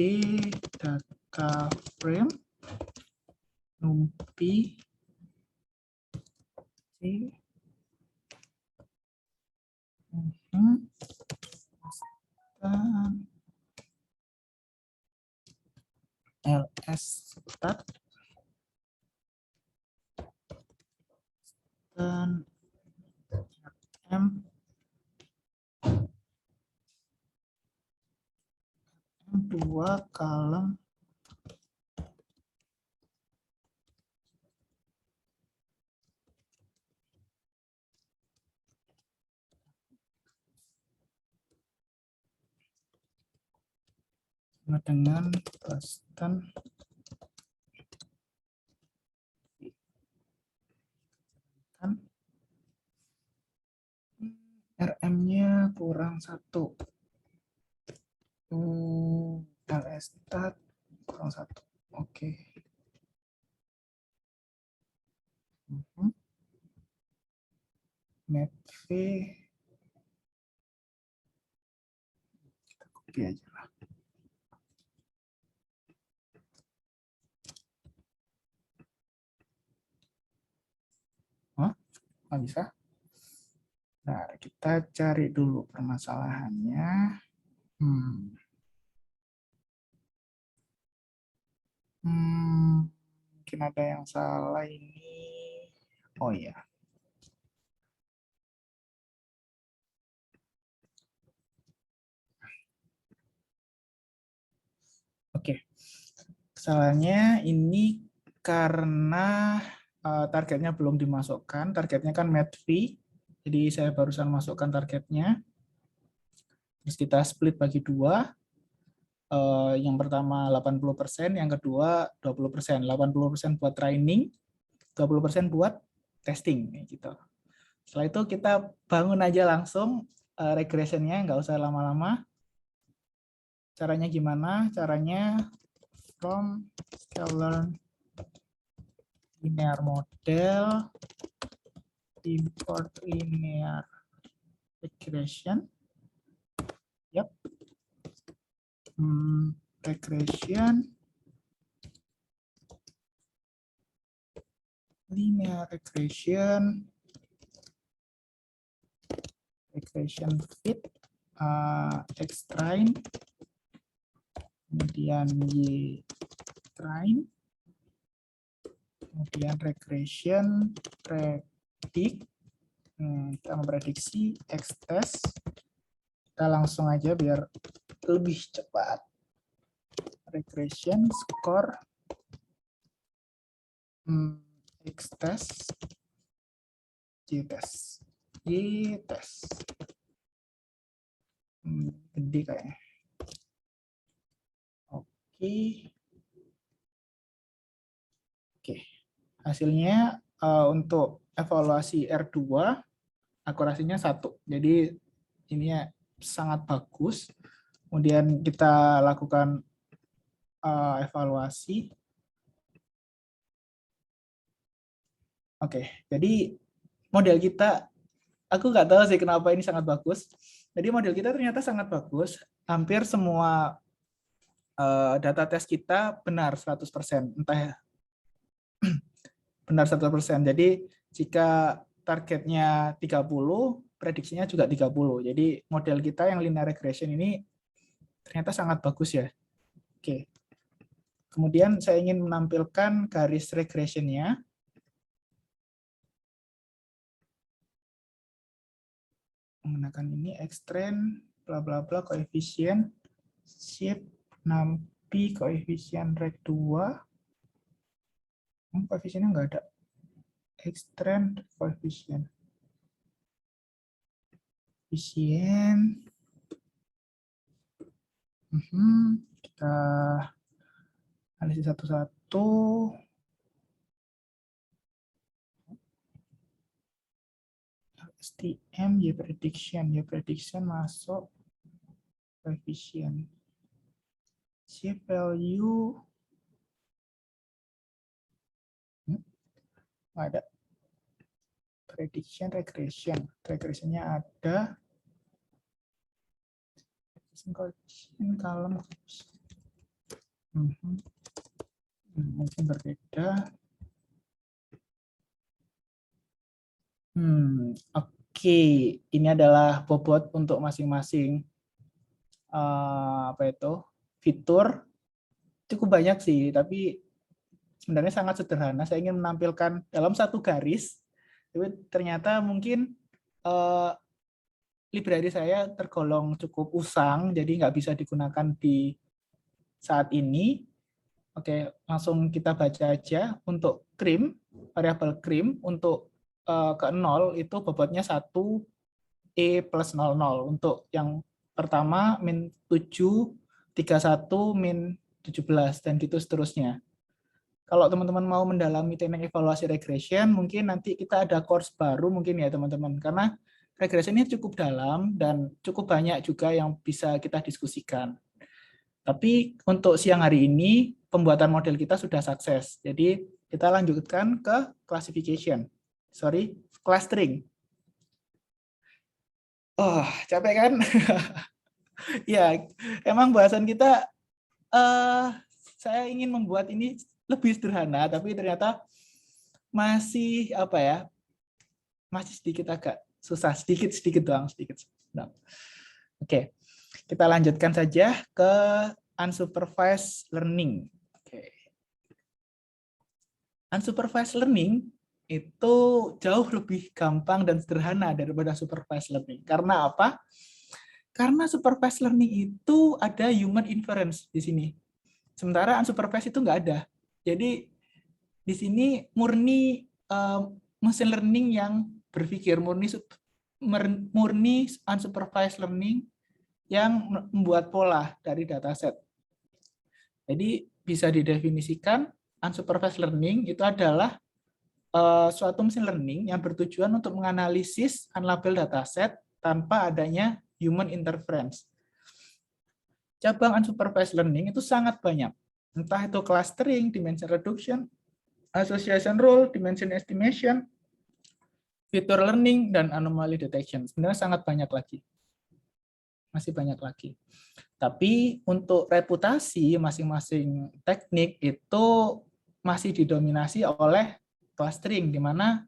S2: data frame numpy ls start dan M2 column dengan Boston RM-nya kurang satu. LS start kurang satu. Oke. Netv kita copy aja lah. Nggak bisa. Nah, kita cari dulu permasalahannya. Mungkin ada yang salah ini. Oh iya. Oke. Kesalahannya ini karena targetnya belum dimasukkan. Targetnya kan MATV. Jadi saya barusan masukkan targetnya. Terus kita split bagi dua. Yang pertama 80%, yang kedua 20%. 80% buat training, 20% buat testing gitu. Setelah itu kita bangun aja langsung regressionnya, nggak usah lama-lama. Caranya gimana? Caranya from sklearn linear model import linear regression. Yep. Regression linear regression fit x-train, kemudian y-train, kemudian regression predict, kita memprediksi x-test. Kita langsung aja biar lebih cepat. Regression score x-test y-test. Gede kayaknya. Oke. Hasilnya untuk evaluasi R2 akurasinya 1. Jadi ini sangat bagus. Kemudian kita lakukan evaluasi. Oke, jadi model kita, aku nggak tahu sih kenapa ini sangat bagus. Jadi model kita ternyata sangat bagus. Hampir semua data tes kita benar 100%. Entah benar 100%. Jadi jika targetnya 30, prediksinya juga 30. Jadi model kita yang linear regression ini ternyata sangat bagus ya. Oke. Kemudian saya ingin menampilkan garis regressionnya. Menggunakan ini x-train, bla bla bla, koefisien, shape, NumPy, koefisien reg 2. Koefisiennya nggak ada. X-train, koefisien. Koefisien. Kita analisis satu-satu. STM, Y prediction masuk koefisien. Shape value ada. Prediction, regressionnya ada. Koefisien kalem. Mungkin berbeda. Oke. Ini adalah bobot untuk masing-masing fitur. Cukup banyak sih, tapi sebenarnya sangat sederhana. Saya ingin menampilkan dalam satu garis, tapi ternyata mungkin library saya tergolong cukup usang, jadi nggak bisa digunakan di saat ini. Oke, langsung kita baca aja. Untuk cream, variabel cream, untuk ke 0 itu bobotnya 1 E plus 00. Untuk yang pertama, min 7, 31, min 17, dan gitu seterusnya. Kalau teman-teman mau mendalami teknik evaluasi regression, mungkin nanti kita ada course baru mungkin ya teman-teman. Karena regression ini cukup dalam dan cukup banyak juga yang bisa kita diskusikan. Tapi untuk siang hari ini, pembuatan model kita sudah sukses. Jadi kita lanjutkan ke clustering. Oh, capek kan? Ya, emang bahasan kita, saya ingin membuat ini lebih sederhana, tapi ternyata masih masih sedikit agak susah, sedikit doang. Oke, kita lanjutkan saja ke unsupervised learning. Oke. Unsupervised learning itu jauh lebih gampang dan sederhana daripada supervised learning. Karena apa? Karena supervised learning itu ada human inference di sini. Sementara unsupervised itu nggak ada. Jadi di sini murni machine learning yang berpikir, murni unsupervised learning yang membuat pola dari dataset. Jadi bisa didefinisikan unsupervised learning itu adalah suatu mesin learning yang bertujuan untuk menganalisis unlabeled dataset tanpa adanya human interference. Cabang unsupervised learning itu sangat banyak. Entah itu clustering, dimension reduction, association rule, dimension estimation, feature learning, dan anomaly detection. Sebenarnya sangat banyak lagi. Masih banyak lagi. Tapi untuk reputasi masing-masing teknik itu masih didominasi oleh clustering, di mana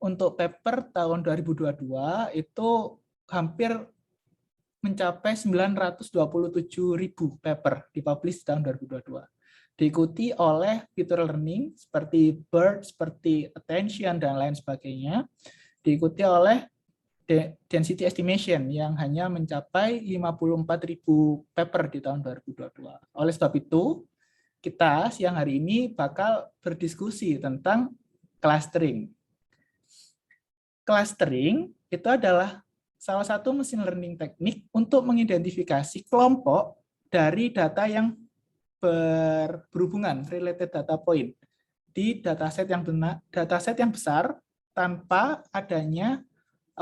S2: untuk paper tahun 2022 itu hampir mencapai 927.000 paper dipublish tahun 2022. Diikuti oleh feature learning seperti BERT, seperti attention, dan lain sebagainya. Diikuti oleh density estimation yang hanya mencapai 54.000 paper di tahun 2022. Oleh sebab itu, kita siang hari ini bakal berdiskusi tentang clustering. Clustering itu adalah salah satu mesin learning teknik untuk mengidentifikasi kelompok dari data yang berhubungan, related data point, di dataset yang besar tanpa adanya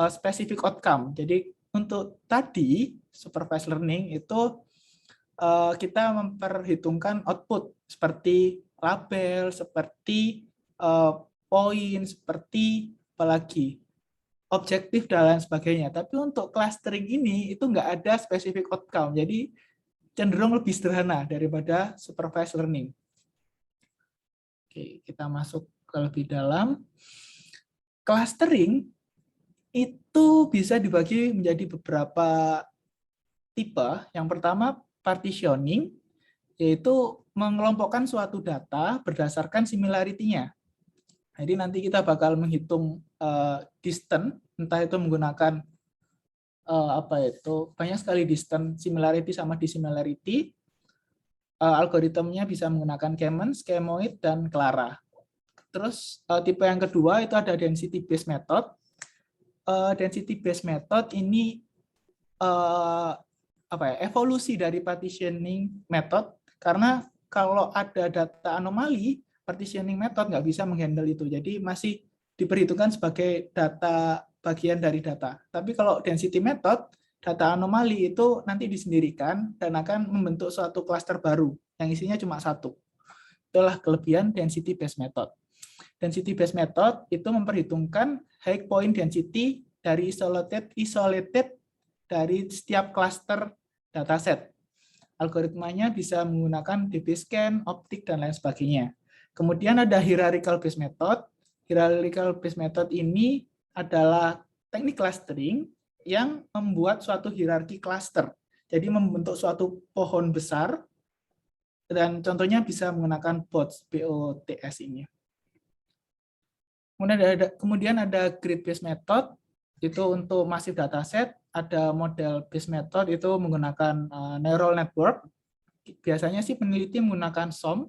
S2: specific outcome. Jadi untuk tadi supervised learning itu kita memperhitungkan output seperti label, seperti poin, seperti apalagi objektif dan lain sebagainya. Tapi untuk clustering ini itu nggak ada specific outcome. Jadi cenderung lebih sederhana daripada supervised learning. Oke, kita masuk ke lebih dalam. Clustering itu bisa dibagi menjadi beberapa tipe. Yang pertama, partitioning, yaitu mengelompokkan suatu data berdasarkan similarity-nya. Jadi nanti kita bakal menghitung distance, entah itu menggunakan banyak sekali distance, similarity sama dissimilarity. Algoritmnya bisa menggunakan K-means, K-moid, dan Clara. Terus tipe yang kedua itu ada density based method. Density based method ini evolusi dari partitioning method, karena kalau ada data anomali, partitioning method nggak bisa menghandle itu. Jadi masih diperhitungkan sebagai data bagian dari data. Tapi kalau density method, data anomali itu nanti disendirikan dan akan membentuk suatu klaster baru yang isinya cuma satu. Itulah kelebihan density based method. Density based method itu memperhitungkan high point density dari isolated dari setiap cluster dataset. Algoritmanya bisa menggunakan DB-scan, optik, dan lain sebagainya. Kemudian ada hierarchical based method. Hierarchical based method ini adalah teknik clustering yang membuat suatu hierarki cluster. Jadi membentuk suatu pohon besar, dan contohnya bisa menggunakan BOTS ini. Kemudian ada grid based method, itu untuk massive dataset. Ada model based method, itu menggunakan neural network. Biasanya sih peneliti menggunakan SOM.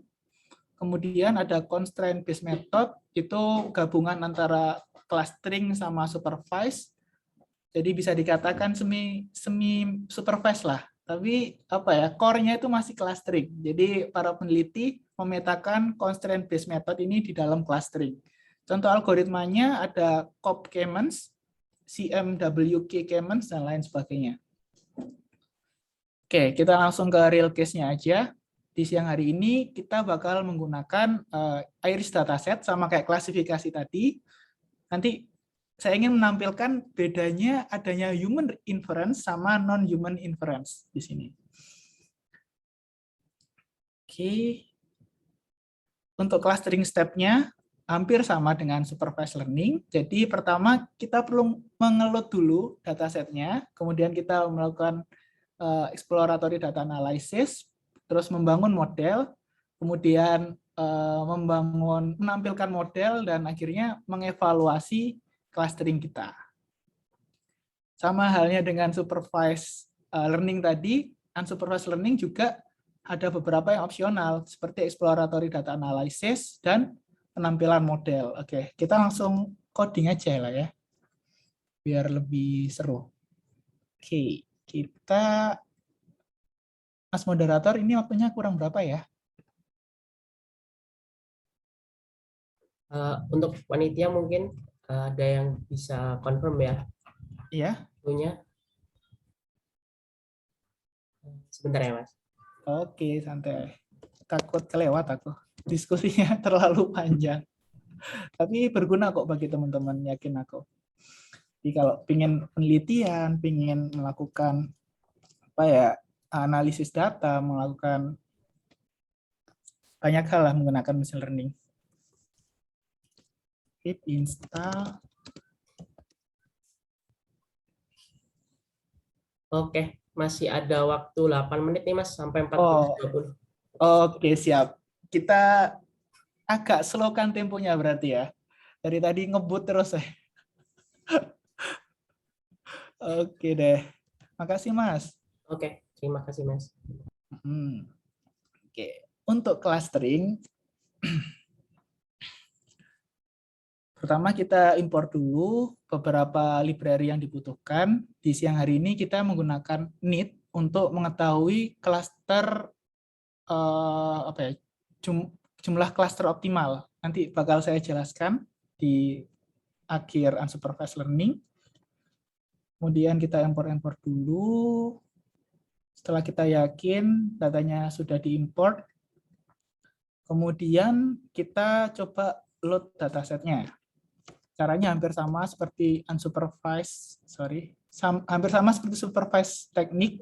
S2: Kemudian ada constraint based method, itu gabungan antara clustering sama supervised. Jadi bisa dikatakan semi supervised lah. Tapi core-nya itu masih clustering. Jadi para peneliti memetakan constraint based method ini di dalam clustering. Contoh algoritmanya ada COP K-means, CMWK K-means, dan lain sebagainya. Oke, kita langsung ke real case-nya aja. Di siang hari ini kita bakal menggunakan Iris dataset sama kayak klasifikasi tadi. Nanti saya ingin menampilkan bedanya adanya human inference sama non-human inference di sini. Oke. Untuk clustering step-nya hampir sama dengan supervised learning. Jadi pertama kita perlu mengeload dulu datasetnya, kemudian kita melakukan exploratory data analysis, terus membangun model, kemudian menampilkan model, dan akhirnya mengevaluasi clustering kita. Sama halnya dengan supervised learning tadi, unsupervised learning juga ada beberapa yang opsional, seperti exploratory data analysis dan penampilan model. Oke, kita langsung coding aja lah ya, biar lebih seru. Oke, kita, Mas moderator, ini waktunya kurang berapa ya?
S1: Untuk panitia mungkin ada yang bisa confirm ya
S2: Iya,
S1: punya. Sebentar ya Mas.
S2: oke, santai. Takut kelewat aku. Diskusinya terlalu panjang. Tapi berguna kok bagi teman-teman, yakin aku. Jadi kalau pingin penelitian, pingin melakukan apa ya, analisis data, melakukan banyak hal lah menggunakan machine learning. Hit install.
S1: Oke, masih ada waktu 8 menit nih Mas sampai
S2: Oh,
S1: 14.20.
S2: oke, siap. Kita agak slowkan temponya berarti ya. Dari tadi ngebut terus ya. Oke deh. Makasih Mas.
S1: Oke, terima kasih Mas.
S2: Hmm, oke. Untuk clustering, pertama kita import dulu beberapa library yang dibutuhkan. Di siang hari ini kita menggunakan Neat untuk mengetahui cluster apa ya, jumlah cluster optimal. Nanti bakal saya jelaskan di akhir unsupervised learning. Kemudian kita import-import dulu. Setelah kita yakin datanya sudah diimport, kemudian kita coba load datasetnya. Caranya hampir sama seperti unsupervised, hampir sama seperti supervised teknik,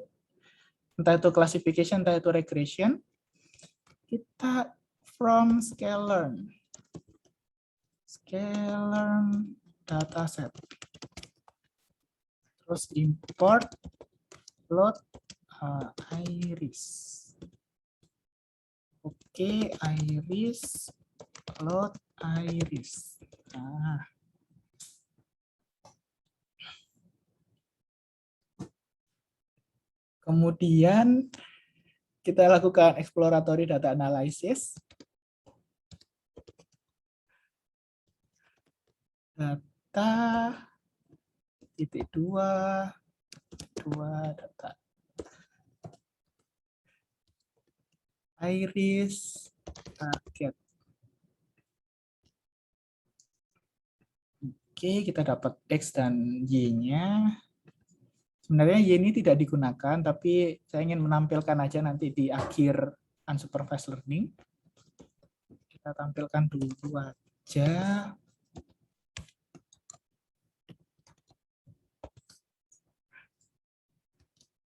S2: entah itu classification, entah itu regression. Kita from sklearn dataset, terus import load iris. Oke, iris, load iris. Nah, kemudian kita lakukan exploratory data analysis. Data titik dua data iris target. Oke, kita dapat X dan Y-nya. Sebenarnya Y ini tidak digunakan, tapi saya ingin menampilkan aja nanti di akhir unsupervised learning. Kita tampilkan dulu aja.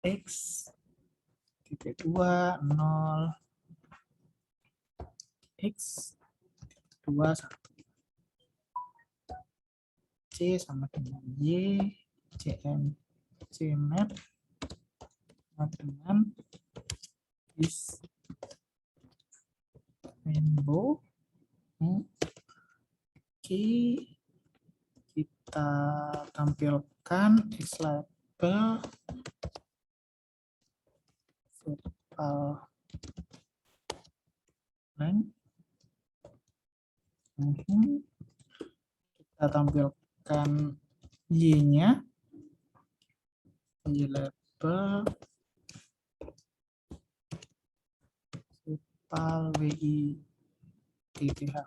S2: X titik 2, 0, X 2, 1. C sama dengan Y, CM, CMap sama dengan is rainbow. Oke, kita tampilkan X label virtual length. Kita tampilkan Y-nya, Y label virtual WI TTH.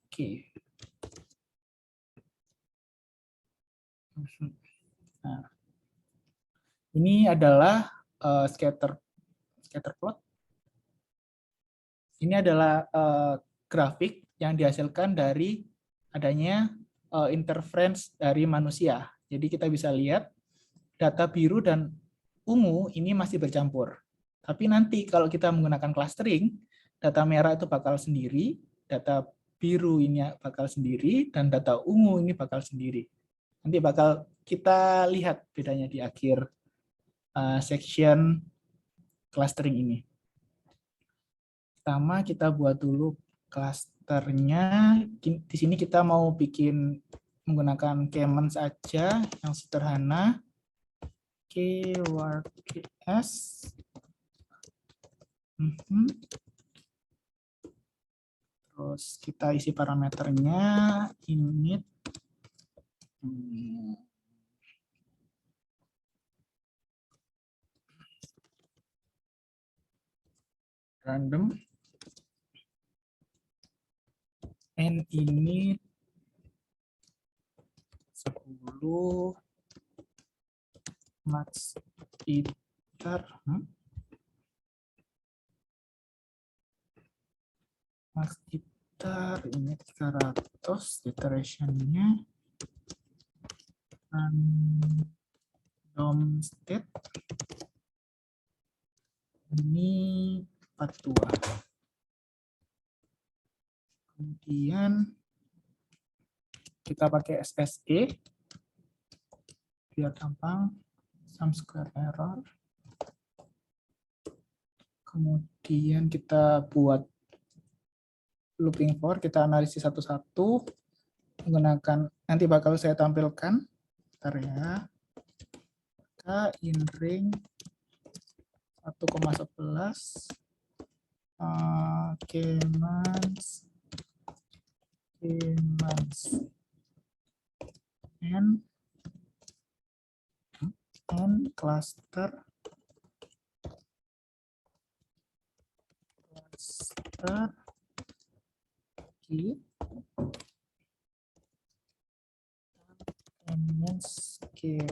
S2: Oke. Nah, ini adalah scatter plot. Ini adalah grafik yang dihasilkan dari adanya interference dari manusia. Jadi kita bisa lihat data biru dan ungu ini masih bercampur. Tapi nanti kalau kita menggunakan clustering, data merah itu bakal sendiri, data biru ini bakal sendiri, dan data ungu ini bakal sendiri. Nanti bakal kita lihat bedanya di akhir section clustering ini. Pertama kita buat dulu klasternya. Di sini kita mau bikin menggunakan K-means aja yang sederhana. K-WordPress. Terus kita isi parameternya init. Random. N ini 10 Mas Peter, Mas Peter ini 300, iteration-nya random state ini 42. Kemudian kita pakai SSE biar gampang, sum square error. Kemudian kita buat looping for, kita analisis satu-satu menggunakan, nanti bakal saya tampilkan. Bentar ya. Kita in ring 1,11 K-mans and cluster key and scale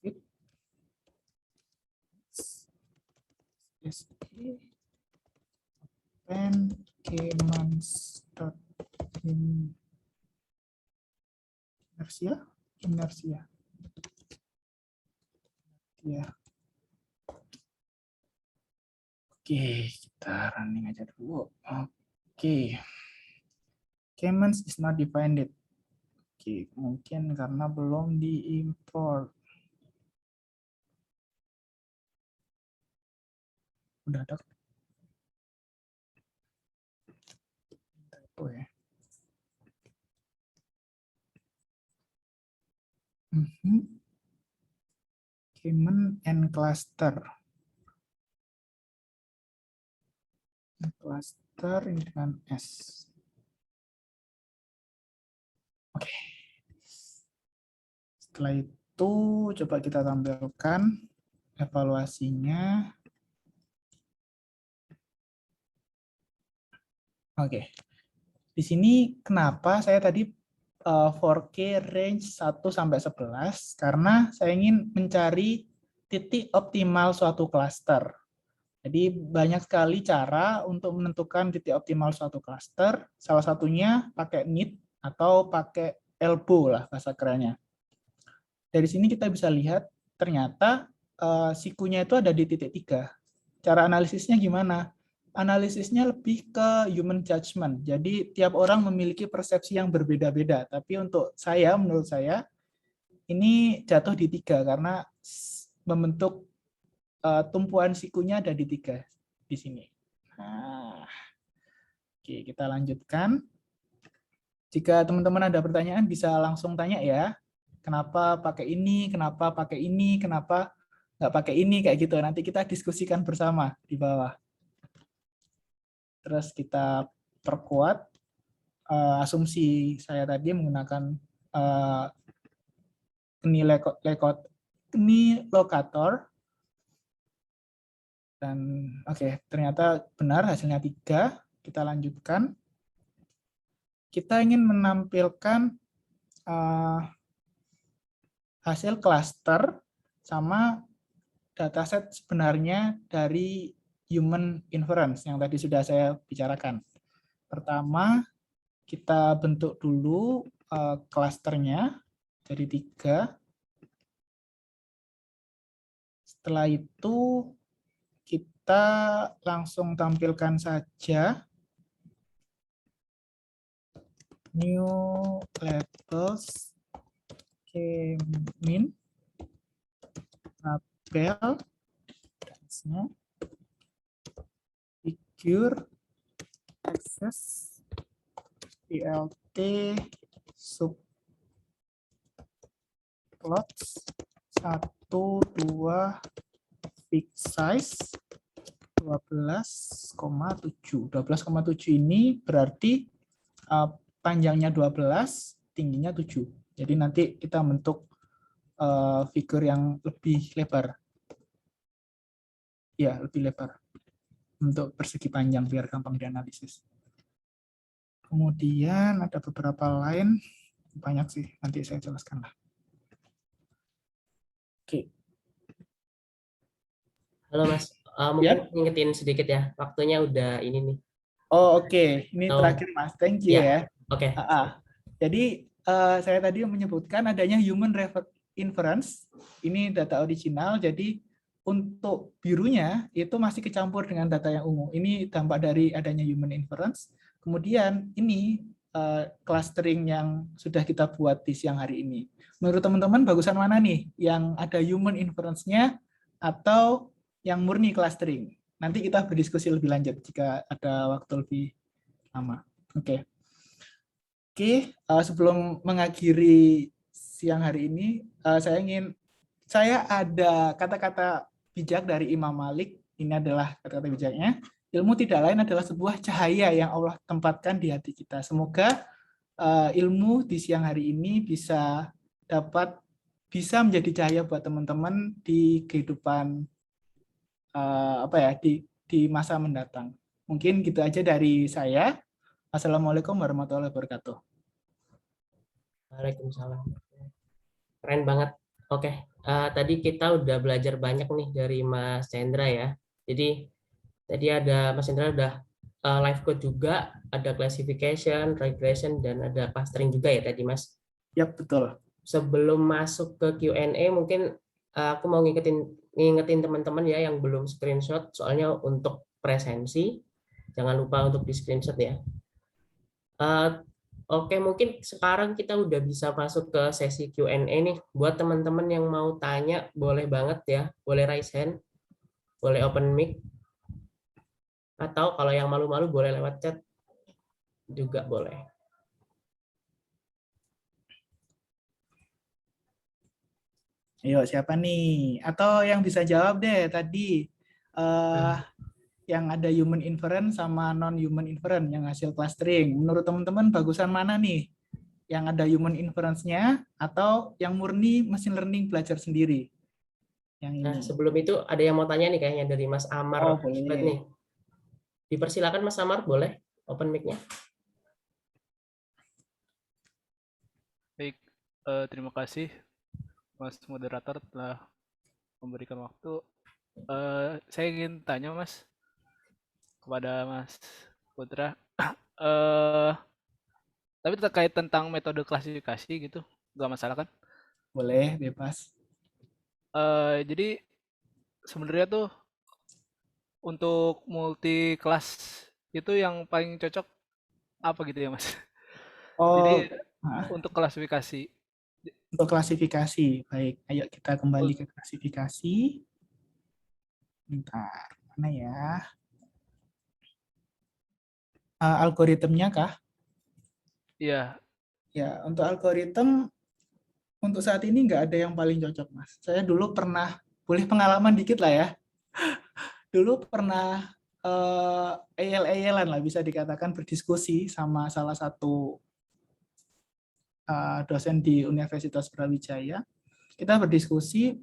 S2: fit and inertia ya. Oke, kita running aja dulu. Oke, K-mans is not defined. Oke, mungkin karena belum diimport. Udah ada. Oh ya. K-man and cluster. Cluster ini dengan S. Oke. Setelah itu coba kita tampilkan evaluasinya. Oke. Di sini kenapa saya tadi 4K range 1 sampai 11 karena saya ingin mencari titik optimal suatu klaster. Jadi banyak sekali cara untuk menentukan titik optimal suatu klaster. Salah satunya pakai need atau pakai elbow lah bahasa kerennya. Dari sini kita bisa lihat ternyata sikunya itu ada di titik 3. Cara analisisnya gimana? Analisisnya lebih ke human judgment. Jadi tiap orang memiliki persepsi yang berbeda-beda. Tapi untuk saya, menurut saya, ini jatuh di 3 karena membentuk tumpuan sikunya ada di 3 di sini. Nah, oke, kita lanjutkan. Jika teman-teman ada pertanyaan bisa langsung tanya ya. Kenapa pakai ini? Kenapa pakai ini? Kenapa nggak pakai ini? Kayak gitu. Nanti kita diskusikan bersama di bawah. Terus kita perkuat asumsi saya tadi menggunakan ini lokator. Dan oke, ternyata benar hasilnya 3. Kita lanjutkan. Kita ingin menampilkan hasil cluster sama dataset sebenarnya dari human inference yang tadi sudah saya bicarakan. Pertama, kita bentuk dulu klasternya dari 3. Setelah itu kita langsung tampilkan saja new labels K-min label figure access PLT subplots 1, 2 fixed size 12,7. 12,7 ini berarti panjangnya 12, tingginya 7. Jadi nanti kita bentuk figur yang lebih lebar. Ya, lebih lebar untuk persegi panjang biar gampang dianalisis. Kemudian ada beberapa lain, banyak sih, nanti saya jelaskan lah. Oke.
S1: Halo Mas,
S2: Ya.
S1: mungkin ngingetin sedikit ya, waktunya udah ini nih.
S2: Oh, oke. Ini
S1: Oh,
S2: terakhir, Mas. Thank you
S1: ya,
S2: ya.
S1: oke.
S2: Ah, ah. Jadi saya tadi menyebutkan adanya human inference, ini data original, jadi untuk birunya itu masih kecampur dengan data yang ungu. Ini dampak dari adanya human inference. Kemudian ini clustering yang sudah kita buat di siang hari ini. Menurut teman-teman bagusan mana nih? Yang ada human inference-nya atau yang murni clustering? Nanti kita berdiskusi lebih lanjut jika ada waktu lebih lama. Oke. Oke, sebelum mengakhiri siang hari ini, saya ada kata-kata bijak dari Imam Malik. Ini adalah kata-kata bijaknya. Ilmu tidak lain adalah sebuah cahaya yang Allah tempatkan di hati kita. Semoga ilmu di siang hari ini bisa menjadi cahaya buat teman-teman di kehidupan di masa mendatang. Mungkin gitu aja dari saya. Assalamualaikum warahmatullahi wabarakatuh.
S1: Waalaikumsalam. Keren banget. Oke, tadi kita udah belajar banyak nih dari Mas Chandra ya. Jadi tadi ada Mas Chandra udah live code juga, ada classification, regression, dan ada clustering juga ya tadi Mas.
S2: Ya, betul.
S1: Sebelum masuk ke Q&A, mungkin aku mau ngingetin teman-teman ya yang belum screenshot, soalnya untuk presensi, jangan lupa untuk di screenshot ya. Oke, mungkin sekarang kita udah bisa masuk ke sesi Q&A nih. Buat teman-teman yang mau tanya, boleh banget ya. Boleh raise hand, boleh open mic, atau kalau yang malu-malu boleh lewat chat juga boleh.
S2: Ayo, siapa nih? Atau yang bisa jawab deh tadi, yang ada human inference sama non-human inference yang hasil clustering. Menurut teman-teman, bagusan mana nih? Yang ada human inference-nya atau yang murni machine learning belajar sendiri? Yang ini.
S1: Nah, sebelum itu ada yang mau tanya nih kayaknya dari Mas
S2: Oh,
S1: Amar.
S2: boleh.
S1: Nih. Dipersilakan Mas Amar, boleh open mic-nya.
S3: Baik, terima kasih Mas Moderator telah memberikan waktu. Saya ingin tanya Mas kepada Mas Putra, tapi terkait tentang metode klasifikasi gitu, nggak masalah kan?
S2: Boleh, bebas.
S3: Jadi sebenarnya tuh untuk multi kelas itu yang paling cocok apa gitu ya Mas?
S2: Oh,
S3: Jadi untuk klasifikasi,
S2: untuk klasifikasi. Baik, ayo kita kembali ke klasifikasi. Bentar, mana ya? Algoritmnya kah?
S3: iya.
S2: Ya, untuk algoritma untuk saat ini nggak ada yang paling cocok, Mas. Saya dulu pernah, boleh pengalaman dikit lah ya. Dulu pernah eyel-eyelan lah bisa dikatakan berdiskusi sama salah satu dosen di Universitas Brawijaya. Kita berdiskusi,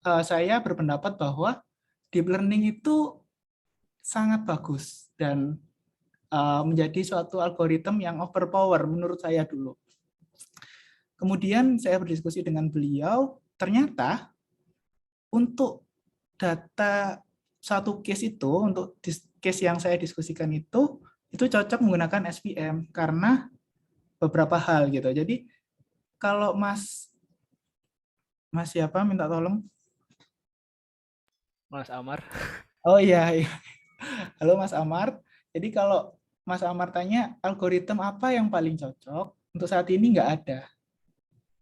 S2: saya berpendapat bahwa deep learning itu sangat bagus dan menjadi suatu algoritma yang overpower menurut saya dulu. Kemudian saya berdiskusi dengan beliau, ternyata untuk data satu case itu, untuk case yang saya diskusikan itu cocok menggunakan SVM karena beberapa hal gitu. Jadi kalau Mas siapa minta tolong?
S3: Mas Amar.
S2: Oh iya, iya. Halo Mas Amar. Jadi kalau Mas Amar tanya algoritma apa yang paling cocok, untuk saat ini nggak ada.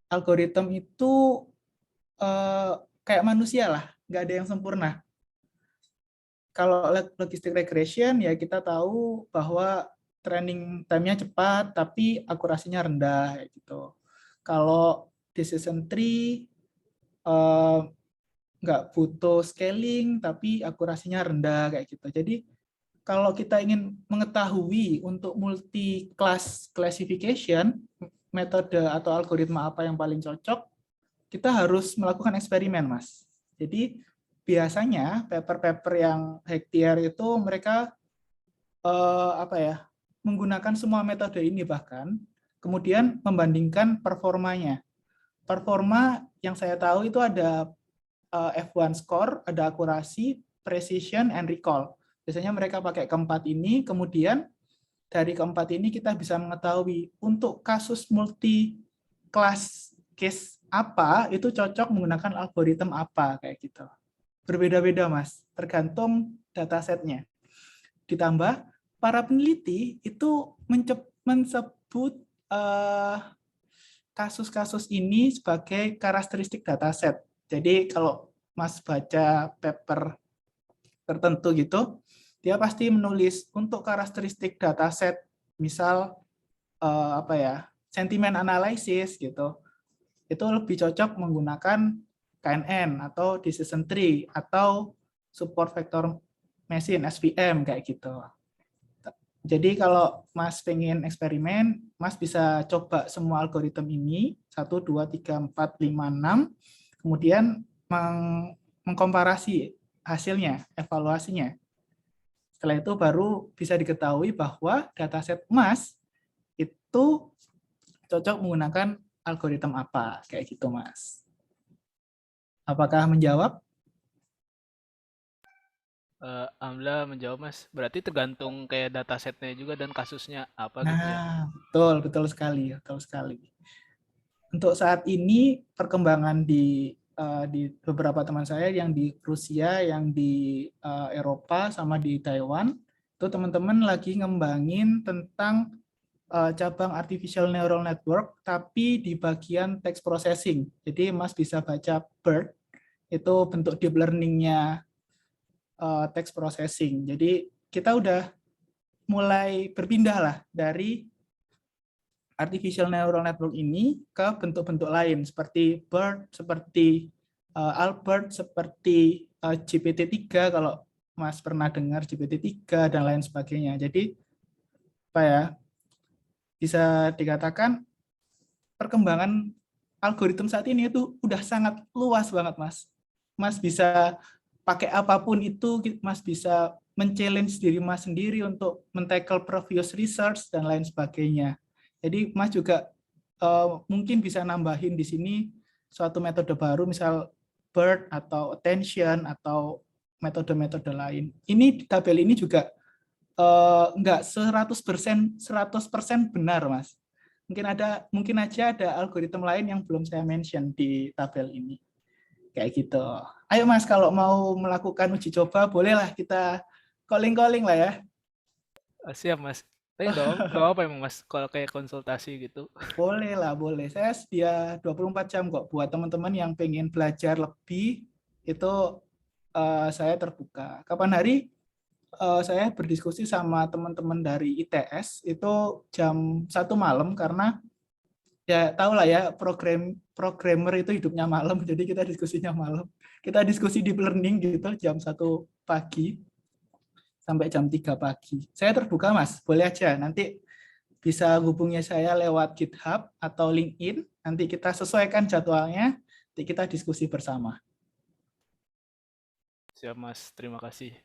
S2: Algoritma itu kayak manusia lah, nggak ada yang sempurna. Kalau logistic regression ya kita tahu bahwa training time-nya cepat tapi akurasinya rendah gitu. Kalau decision tree nggak butuh scaling tapi akurasinya rendah kayak gitu. Jadi kalau kita ingin mengetahui untuk multi class classification metode atau algoritma apa yang paling cocok, kita harus melakukan eksperimen, Mas. Jadi biasanya paper-paper yang Hektier itu mereka menggunakan semua metode ini, bahkan kemudian membandingkan performanya. Performa yang saya tahu itu ada F1 score, ada akurasi, precision, and recall. Biasanya mereka pakai keempat ini, kemudian dari keempat ini kita bisa mengetahui untuk kasus multi-class case apa, itu cocok menggunakan algoritma apa, kayak gitu. Berbeda-beda, Mas, tergantung datasetnya. Ditambah, para peneliti itu menyebut kasus-kasus ini sebagai karakteristik dataset. Jadi kalau Mas baca paper tertentu gitu, dia pasti menulis untuk karakteristik dataset, misal sentiment analysis gitu, itu lebih cocok menggunakan KNN atau decision tree atau support vector machine SVM kayak gitu. Jadi kalau Mas pengen eksperimen, Mas bisa coba semua algoritma ini 1, 2, 3, 4, 5, 6, kemudian mengkomparasi hasilnya, evaluasinya. Setelah itu baru bisa diketahui bahwa dataset Mas itu cocok menggunakan algoritma apa, kayak gitu, Mas. Apakah menjawab?
S3: Alhamdulillah menjawab, Mas. Berarti tergantung kayak datasetnya juga dan kasusnya apa gitu ya.
S2: Nah, betul sekali, betul sekali. Untuk saat ini perkembangan di beberapa teman saya yang di Rusia, yang di Eropa, sama di Taiwan, itu teman-teman lagi ngembangin tentang cabang artificial neural network, tapi di bagian text processing. Jadi Mas bisa baca BERT, itu bentuk deep learning-nya text processing. Jadi kita udah mulai berpindah lah dari artificial neural network ini ke bentuk-bentuk lain seperti BERT, seperti Albert, seperti GPT-3 kalau Mas pernah dengar GPT-3 dan lain sebagainya. Jadi bisa dikatakan perkembangan algoritma saat ini itu udah sangat luas banget, Mas. Mas bisa pakai apapun itu, Mas bisa men-challenge diri Mas sendiri untuk men-tackle previous research dan lain sebagainya. Jadi Mas juga mungkin bisa nambahin di sini suatu metode baru, misal BERT atau attention atau metode-metode lain. Ini tabel ini juga nggak 100% benar, Mas. Mungkin aja ada algoritma lain yang belum saya mention di tabel ini. Kayak gitu. Ayo Mas, kalau mau melakukan uji coba, bolehlah kita calling-calling lah ya.
S3: Siap, Mas. Tapi nggak apa emang, Mas, kalau kayak konsultasi gitu.
S2: Boleh lah, boleh. Saya sedia 24 jam kok buat teman-teman yang pengen belajar lebih, itu saya terbuka. Kapan hari saya berdiskusi sama teman-teman dari ITS itu jam 1 malam, karena ya tahu lah ya, programmer itu hidupnya malam, jadi kita diskusinya malam. Kita diskusi deep learning gitu jam 1 pagi sampai jam 3 pagi. Saya terbuka, Mas, boleh aja. Nanti bisa hubungi saya lewat GitHub atau LinkedIn, nanti kita sesuaikan jadwalnya, nanti kita diskusi bersama.
S3: Siap, Mas. Terima kasih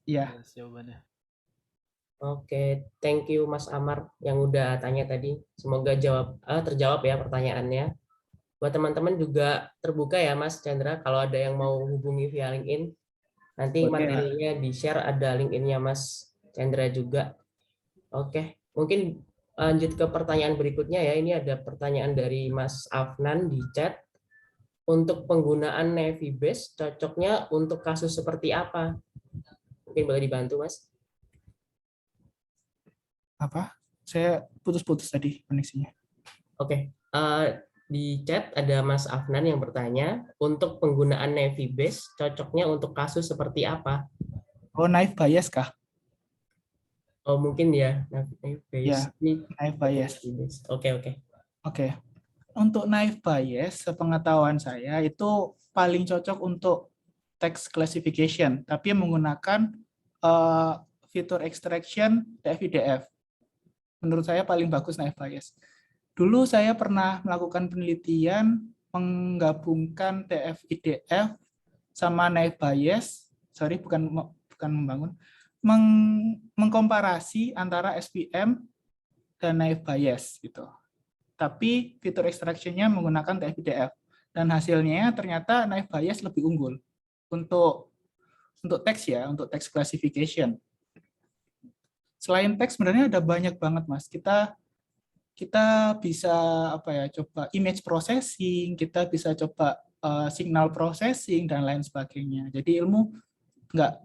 S2: Iya.
S3: atas jawabannya.
S1: Oke, thank you Mas Amar yang udah tanya tadi. Semoga terjawab ya pertanyaannya. Buat teman-teman juga terbuka ya Mas Chandra, kalau ada yang mau hubungi via LinkedIn, nanti
S2: Boleh.
S1: materinya di-share, ada LinkedIn-nya Mas Chandra juga. Oke, mungkin lanjut ke pertanyaan berikutnya ya. Ini ada pertanyaan dari Mas Afnan di chat. Untuk penggunaan Navy Base, cocoknya untuk kasus seperti apa? Mungkin boleh dibantu, Mas.
S2: Apa? Saya putus-putus tadi koneksinya.
S1: Oke, di chat ada Mas Afnan yang bertanya, untuk penggunaan Navy Base, cocoknya untuk kasus seperti apa?
S2: Oh, naive bias kah?
S1: Oh, mungkin ya, Navy
S2: Ya,
S1: Base. Ini
S2: naive bias.
S1: Oke.
S2: Oke. Untuk naive bias, sepengetahuan saya itu paling cocok untuk text classification, tapi menggunakan fitur extraction DF-IDF. Menurut saya paling bagus naive bias. Dulu saya pernah melakukan penelitian menggabungkan DF-IDF sama naive Bayes, sorry bukan membangun, mengkomparasi antara SVM dan naive Bayes gitu. Tapi fitur extraction-nya menggunakan TF-IDF dan hasilnya ternyata naive Bayes lebih unggul untuk teks ya, untuk text classification. Selain teks sebenarnya ada banyak banget Mas. Kita bisa coba image processing, kita bisa coba signal processing dan lain sebagainya. Jadi ilmu nggak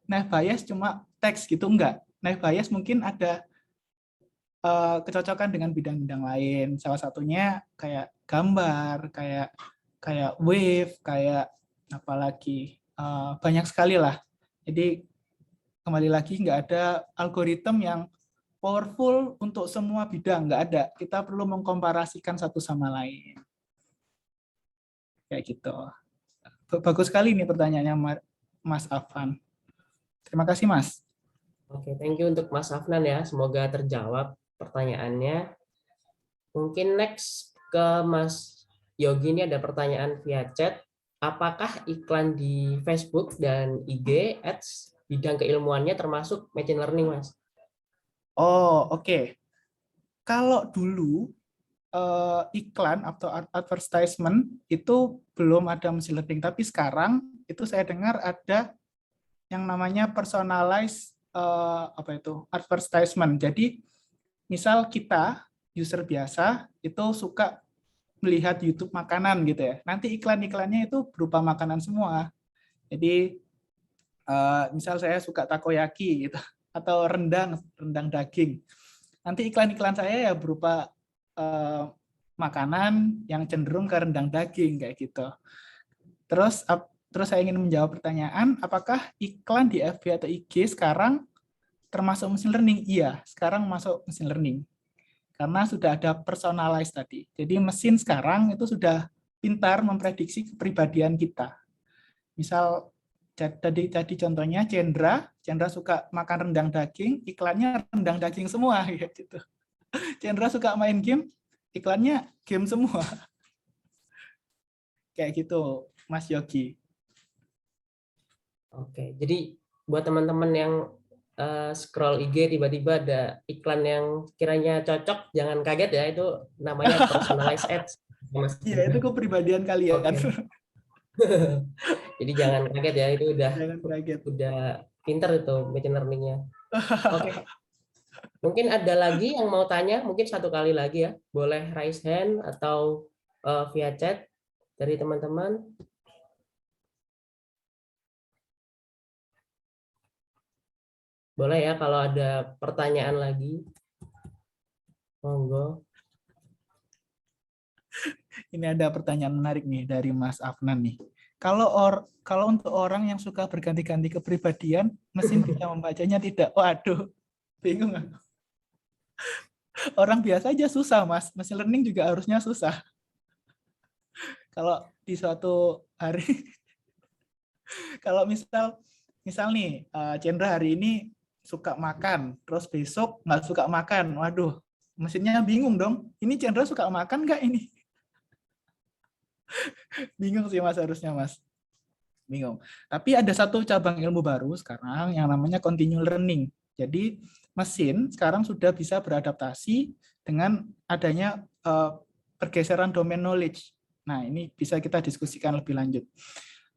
S2: naive Bayes cuma teks gitu, enggak. Naive Bayes mungkin ada kecocokan dengan bidang-bidang lain. Salah satunya kayak gambar, kayak wave, kayak apalagi banyak sekali lah. Jadi kembali lagi nggak ada algoritma yang powerful untuk semua bidang, nggak ada. Kita perlu mengkomparasikan satu sama lain. Kayak gitu. Bagus sekali nih pertanyaannya Mas Afan. Terima kasih Mas.
S1: Oke, thank you untuk Mas Afnan ya. Semoga terjawab pertanyaannya. Mungkin next ke Mas Yogi, ini ada pertanyaan via chat. Apakah iklan di Facebook dan IG Ads bidang keilmuannya termasuk machine learning, Mas?
S2: Oh, oke. Kalau dulu iklan atau advertisement itu belum ada machine learning, tapi sekarang itu saya dengar ada yang namanya personalized advertisement. Jadi misal kita user biasa itu suka melihat YouTube makanan gitu ya. Nanti iklan-iklannya itu berupa makanan semua. Jadi misal saya suka takoyaki gitu atau rendang daging. Nanti iklan-iklan saya ya berupa makanan yang cenderung ke rendang daging kayak gitu. Terus saya ingin menjawab pertanyaan, apakah iklan di FB atau IG sekarang termasuk machine learning? Iya, sekarang masuk machine learning. Karena sudah ada personalized tadi. Jadi mesin sekarang itu sudah pintar memprediksi kepribadian kita. Misal tadi contohnya Cendra suka makan rendang daging, iklannya rendang daging semua gitu. Cendra suka main game, iklannya game semua. Kayak gitu, Mas Yogi.
S1: Oke, jadi buat teman-teman yang scroll IG tiba-tiba ada iklan yang kiranya cocok, jangan kaget ya, itu namanya personalized ads.
S2: Iya, itu kepribadian kalian.
S1: Oke. Jadi jangan kaget ya, itu
S2: Jangan kaget.
S1: udah pinter itu machine learning-nya. Oke. Mungkin ada lagi yang mau tanya, mungkin satu kali lagi ya. Boleh raise hand atau via chat dari teman-teman. Boleh ya kalau ada pertanyaan lagi. Monggo.
S2: Ini ada pertanyaan menarik nih dari Mas Afnan nih. Kalau untuk orang yang suka berganti-ganti kepribadian, mesin bisa membacanya tidak? Waduh, bingung. Orang biasa aja susah, Mas. Machine learning juga harusnya susah. Kalau di suatu hari, kalau misal nih, Cendra hari ini suka makan, terus besok nggak suka makan. Waduh, mesinnya bingung dong. Ini Cendra suka makan nggak ini? Bingung sih Mas, harusnya Mas. Bingung. Tapi ada satu cabang ilmu baru sekarang yang namanya continual learning. Jadi mesin sekarang sudah bisa beradaptasi dengan adanya pergeseran domain knowledge. Nah, ini bisa kita diskusikan lebih lanjut.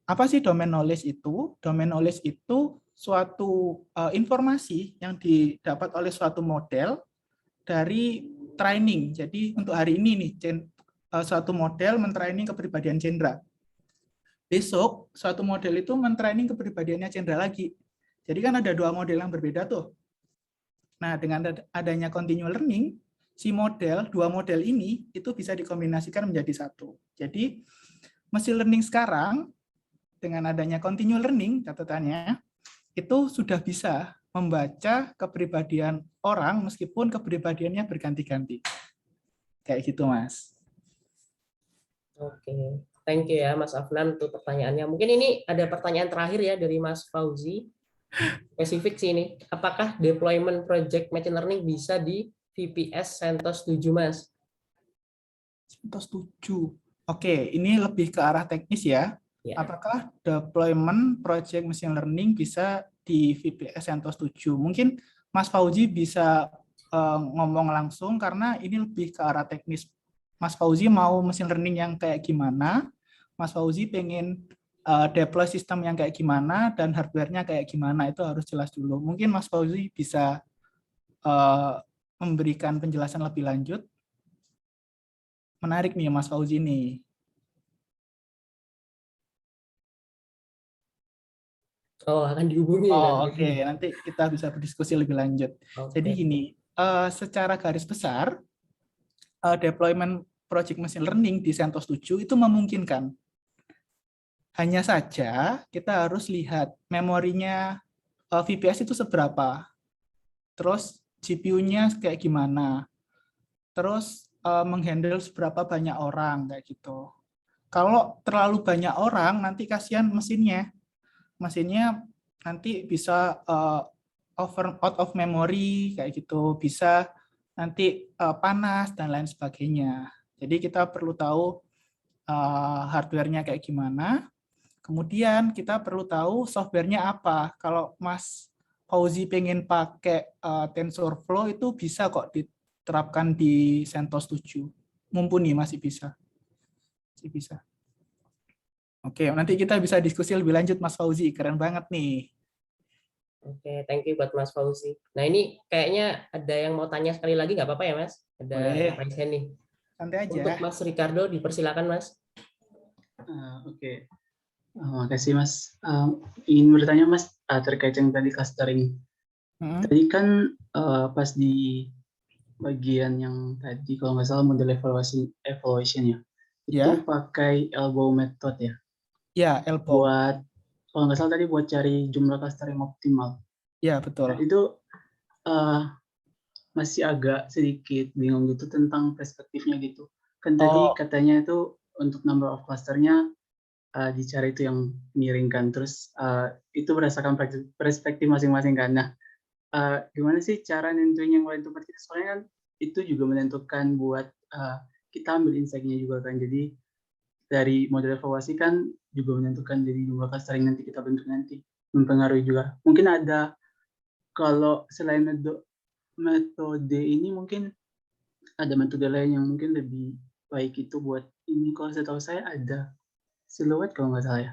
S2: Apa sih domain knowledge itu? Domain knowledge itu suatu informasi yang didapat oleh suatu model dari training. Jadi untuk hari ini nih, suatu model mentraining kepribadian Cendra. Besok, suatu model itu mentraining kepribadiannya Cendra lagi. Jadi kan ada dua model yang berbeda tuh. Nah, dengan adanya continual learning, dua model ini itu bisa dikombinasikan menjadi satu. Jadi, machine learning sekarang, dengan adanya continual learning, catatannya, itu sudah bisa membaca kepribadian orang meskipun kepribadiannya berganti-ganti. Kayak gitu, Mas.
S1: Oke. Thank you ya Mas Afnan untuk pertanyaannya. Mungkin ini ada pertanyaan terakhir ya dari Mas Fauzi. Spesifik sih ini. Apakah deployment project machine learning bisa di VPS CentOS 7, Mas?
S2: CentOS 7. Oke, ini lebih ke arah teknis ya.
S1: Ya.
S2: Apakah deployment project machine learning bisa di VPS CentOS 7? Mungkin Mas Fauzi bisa ngomong langsung karena ini lebih ke arah teknis. Mas Fauzi mau machine learning yang kayak gimana? Mas Fauzi pengen deploy sistem yang kayak gimana dan hardware-nya kayak gimana, itu harus jelas dulu. Mungkin Mas Fauzi bisa memberikan penjelasan lebih lanjut. Menarik nih Mas Fauzi nih.
S1: Oh, akan dihubungi
S2: Oh,
S1: nanti.
S2: oke. Nanti kita bisa berdiskusi lebih lanjut. Jadi
S1: Oke.
S2: gini, secara garis besar, deployment project machine learning di CentOS 7 itu memungkinkan. Hanya saja kita harus lihat memorinya VPS itu seberapa, terus GPU-nya kayak gimana, terus menghandle seberapa banyak orang kayak gitu. Kalau terlalu banyak orang, nanti kasihan mesinnya. Mesinnya nanti bisa out of memory kayak gitu, bisa nanti panas dan lain sebagainya. Jadi kita perlu tahu hardware-nya kayak gimana. Kemudian kita perlu tahu software-nya apa. Kalau Mas Fauzi pengen pakai TensorFlow itu bisa kok diterapkan di CentOS 7. Mumpuni masih bisa. Masih bisa. Oke, nanti kita bisa diskusi lebih lanjut Mas Fauzi. Keren banget nih.
S1: Oke, thank you buat Mas Fauzi. Nah, ini kayaknya ada yang mau tanya sekali lagi, nggak apa-apa ya, Mas? Ada yang
S2: Boleh,
S1: raise hand nih.
S2: santai
S1: Untuk
S2: aja.
S1: Mas Ricardo, dipersilakan, Mas.
S4: Oke. Makasih Mas. Ingin bertanya Mas terkait yang tadi clustering. Tadi kan pas di bagian yang tadi kalau nggak salah model evaluation ya, itu
S2: Ya,
S4: pakai elbow method ya.
S2: ya, elbow.
S4: Buat kalau nggak salah tadi buat cari jumlah cluster yang optimal.
S2: Ya,
S4: Nah,
S2: betul.
S4: itu masih agak sedikit bingung gitu tentang perspektifnya gitu. Kan tadi
S2: Oh,
S4: katanya itu untuk number of clusternya dicari itu yang miring kan, terus itu berdasarkan perspektif masing-masing kan. Nah, gimana sih cara nentuin yang paling tepat kita? Soalnya kan itu juga menentukan buat kita ambil insight-nya juga kan. Jadi dari model evaluasi kan juga menentukan jadi jumlah clustering nanti kita bentuk nanti mempengaruhi juga. Mungkin ada kalau selain metode ini mungkin ada metode lain yang mungkin lebih baik itu buat ini. Kalau saya tahu saya ada Silhouette kalau nggak salah ya.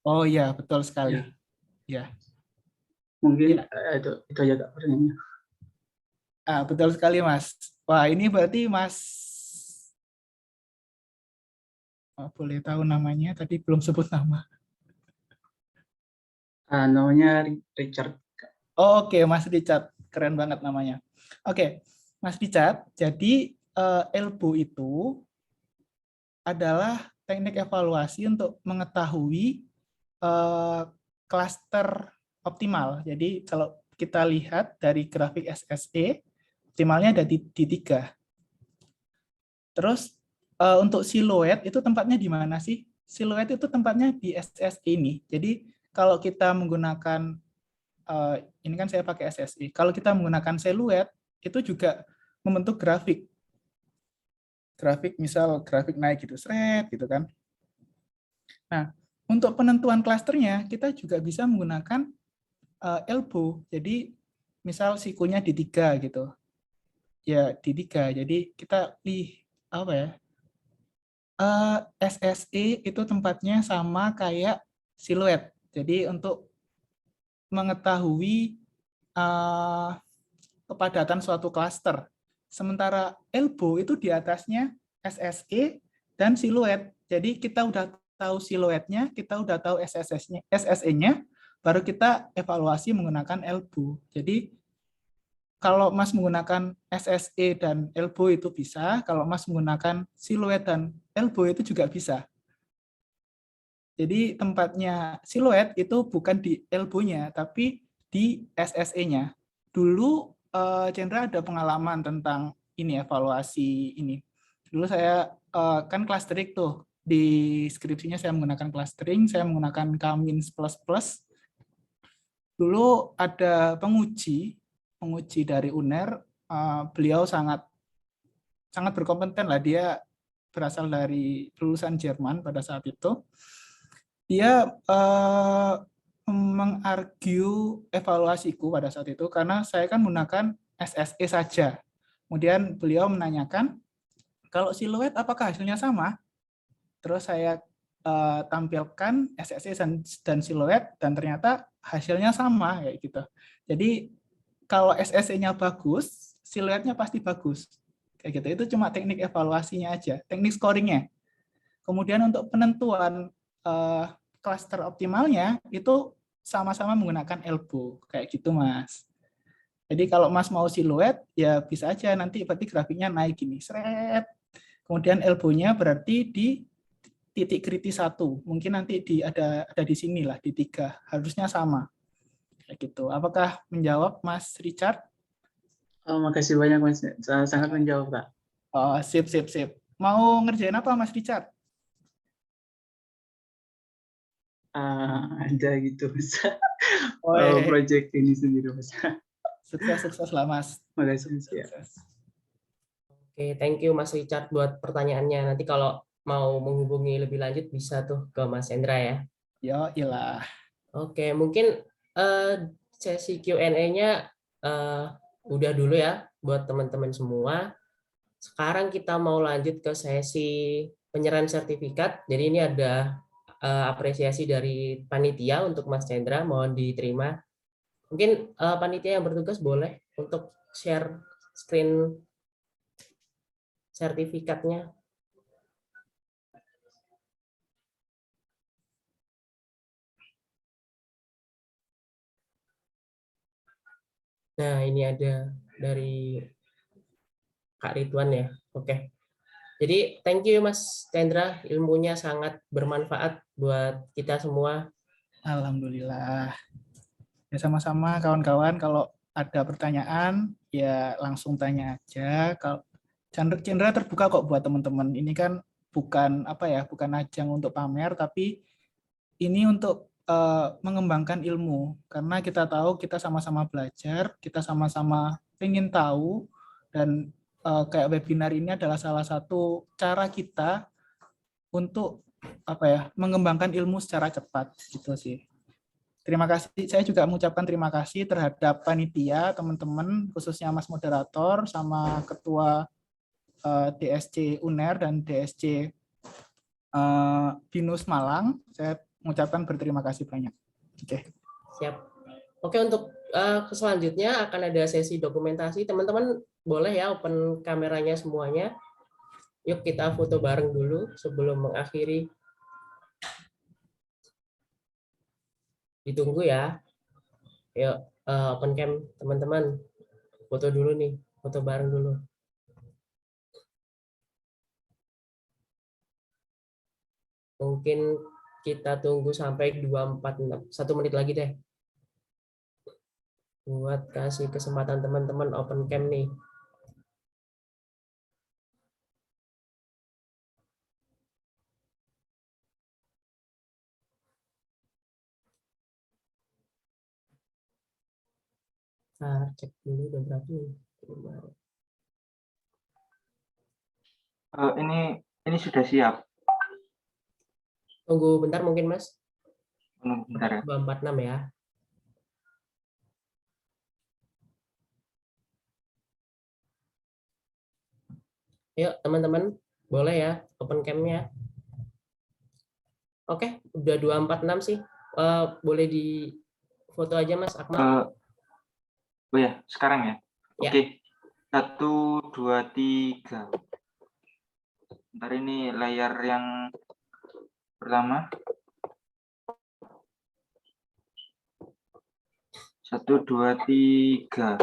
S2: oh ya, betul sekali.
S4: Ya.
S2: Ya,
S4: Mungkin
S2: ya.
S4: itu aja Kak pertanyaannya.
S2: Betul sekali, Mas. Wah, ini berarti Mas boleh tahu namanya, tadi belum sebut nama.
S4: Namanya Richard.
S2: Oh, oke, Mas Richard. Keren banget namanya. Oke, Mas Richard, jadi elbow itu adalah teknik evaluasi untuk mengetahui cluster optimal. Jadi kalau kita lihat dari grafik SSE, optimalnya ada di 3. Terus untuk siluet itu tempatnya di mana sih? Siluet itu tempatnya di SSE ini. Jadi kalau kita menggunakan ini kan saya pakai SSE. Kalau kita menggunakan siluet itu juga membentuk grafik. Grafik misal grafik naik gitu, seret gitu kan. Nah, untuk penentuan klasternya kita juga bisa menggunakan elbow. Jadi misal sikunya di 3 gitu. Ya, di 3. Jadi kita apa ya? SSE itu tempatnya sama kayak siluet. Jadi untuk mengetahui kepadatan suatu klaster. Sementara elbow itu di atasnya SSE dan siluet. Jadi kita udah tahu siluetnya, kita udah tahu SSE-nya, baru kita evaluasi menggunakan elbow. Jadi kalau Mas menggunakan SSE dan elbow itu bisa, kalau Mas menggunakan siluet dan elbow itu juga bisa. Jadi tempatnya siluet itu bukan di elbow-nya, tapi di SSE-nya. Dulu Chandra ada pengalaman tentang ini evaluasi ini. Dulu saya kan clustering tuh, di skripsinya saya menggunakan clustering, saya menggunakan K-means++. Dulu ada penguji dari UNER, beliau sangat berkompeten lah, dia berasal dari lulusan Jerman pada saat itu. Dia mengargue evaluasiku pada saat itu karena saya kan menggunakan SSE saja. Kemudian beliau menanyakan, kalau siluet apakah hasilnya sama? Terus saya tampilkan SSE dan siluet dan ternyata hasilnya sama kayak gitu. Jadi kalau SSE-nya bagus, siluetnya pasti bagus. Kayak gitu. Itu cuma teknik evaluasinya aja, teknik scoringnya. Kemudian untuk penentuan cluster optimalnya itu sama-sama menggunakan elbow kayak gitu, Mas. Jadi kalau Mas mau siluet ya bisa aja nanti berarti grafiknya naik gini, seret. Kemudian elbow-nya berarti di titik kritis 1. Mungkin nanti ada di sini lah, di 3. Harusnya sama. Kayak gitu. Apakah menjawab Mas Richard?
S4: Oh, makasih banyak Mas. Sangat menjawab, Kak.
S2: Oh, sip. Mau ngerjain apa Mas Richard?
S4: Ada gitu, Mas.
S2: Oh,
S4: Project ini sendiri, Mas.
S2: Sukses lah, Mas.
S4: Makasih, Mas. Ya.
S1: Oke, thank you Mas Richard buat pertanyaannya. Nanti kalau mau menghubungi lebih lanjut bisa tuh ke Mas Hendra ya.
S2: Yo, ilah.
S1: Oke, mungkin sesi Q&A-nya udah dulu ya buat teman-teman semua. Sekarang kita mau lanjut ke sesi penyerahan sertifikat. Jadi ini ada apresiasi dari panitia untuk Mas Chandra, mohon diterima. Mungkin panitia yang bertugas boleh untuk share screen sertifikatnya. Nah, ini ada dari Kak Ridwan ya. Oke. Jadi thank you Mas Chandra, ilmunya sangat bermanfaat buat kita semua.
S2: Alhamdulillah. Ya sama-sama kawan-kawan, kalau ada pertanyaan ya langsung tanya aja. Kalau Chandra terbuka kok buat teman-teman. Ini kan bukan bukan ajang untuk pamer, tapi ini untuk mengembangkan ilmu. Karena kita tahu kita sama-sama belajar, kita sama-sama ingin tahu, dan kayak webinar ini adalah salah satu cara kita untuk mengembangkan ilmu secara cepat gitu sih. Terima kasih. Saya juga mengucapkan terima kasih terhadap panitia, teman-teman, khususnya Mas Moderator sama Ketua DSC UNER dan DSC BINUS Malang. Saya mengucapkan berterima kasih banyak. Oke.
S1: Siap. Oke, untuk selanjutnya akan ada sesi dokumentasi. Teman-teman boleh ya open kameranya semuanya. Yuk kita foto bareng dulu sebelum mengakhiri. Ditunggu ya. Yuk open cam teman-teman. Foto dulu nih, foto bareng dulu. Mungkin kita tunggu sampai 246. 1 menit lagi deh. Buat kasih kesempatan teman-teman open cam nih. Cek dulu udah berapa nih.
S5: Ini sudah siap.
S1: Tunggu bentar mungkin Mas.
S5: Bentar ya.
S1: 246 ya. Yuk teman-teman, boleh ya open cam-nya. Oke, udah 246 sih. Boleh di foto aja Mas Akmal.
S5: Oh ya, sekarang ya.
S1: Ya.
S5: Oke. 1, 2, 3. Bentar, ini layar yang pertama. 1, 2, 3.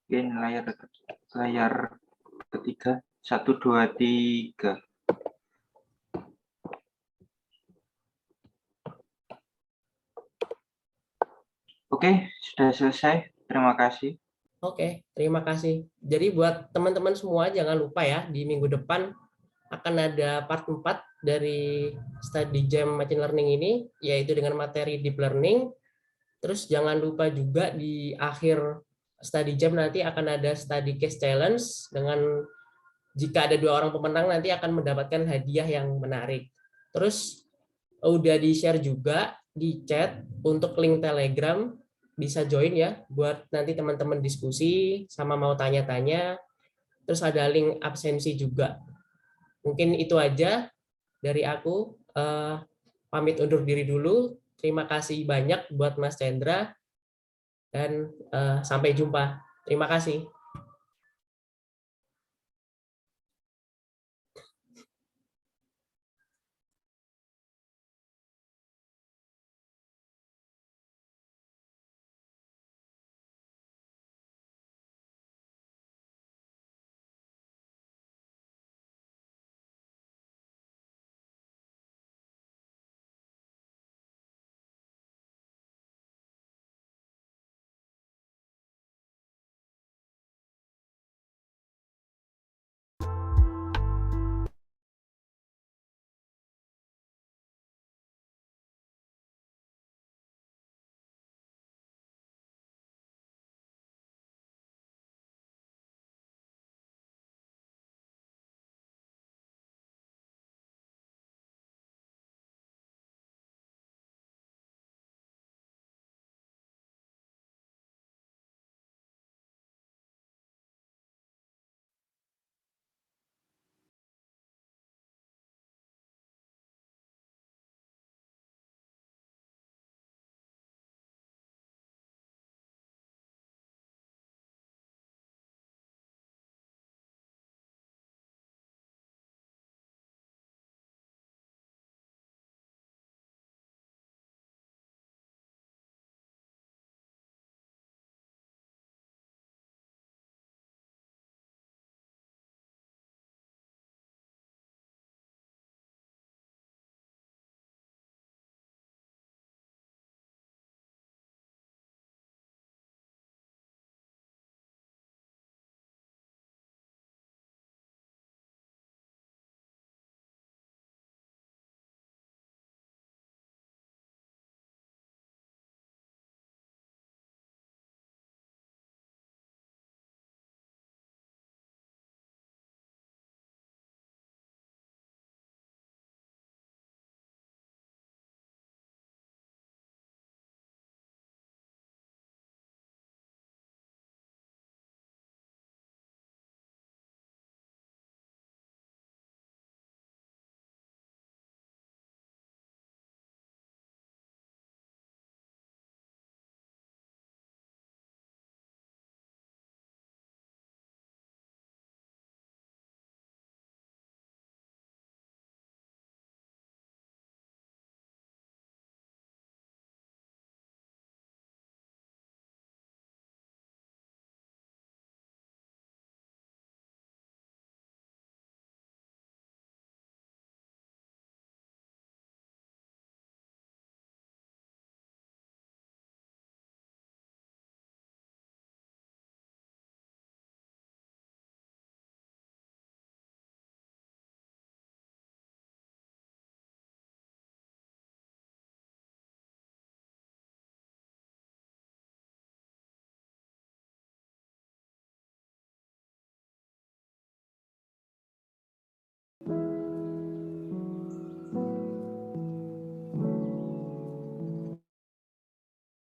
S5: Oke, ini layar ketiga. 1, 2, 3. Oke, sudah selesai. Terima kasih.
S1: Oke, terima kasih. Jadi buat teman-teman semua jangan lupa ya, di minggu depan akan ada part 4 dari Study Jam Machine Learning ini, yaitu dengan materi Deep Learning. Terus jangan lupa juga di akhir study jam nanti akan ada study case challenge dengan jika ada 2 orang pemenang nanti akan mendapatkan hadiah yang menarik. Terus udah di-share juga di chat untuk link Telegram, bisa join ya buat nanti teman-teman diskusi sama mau tanya-tanya. Terus ada link absensi juga. Mungkin itu aja dari aku. Pamit undur diri dulu. Terima kasih banyak buat Mas Chandra dan sampai jumpa. Terima kasih.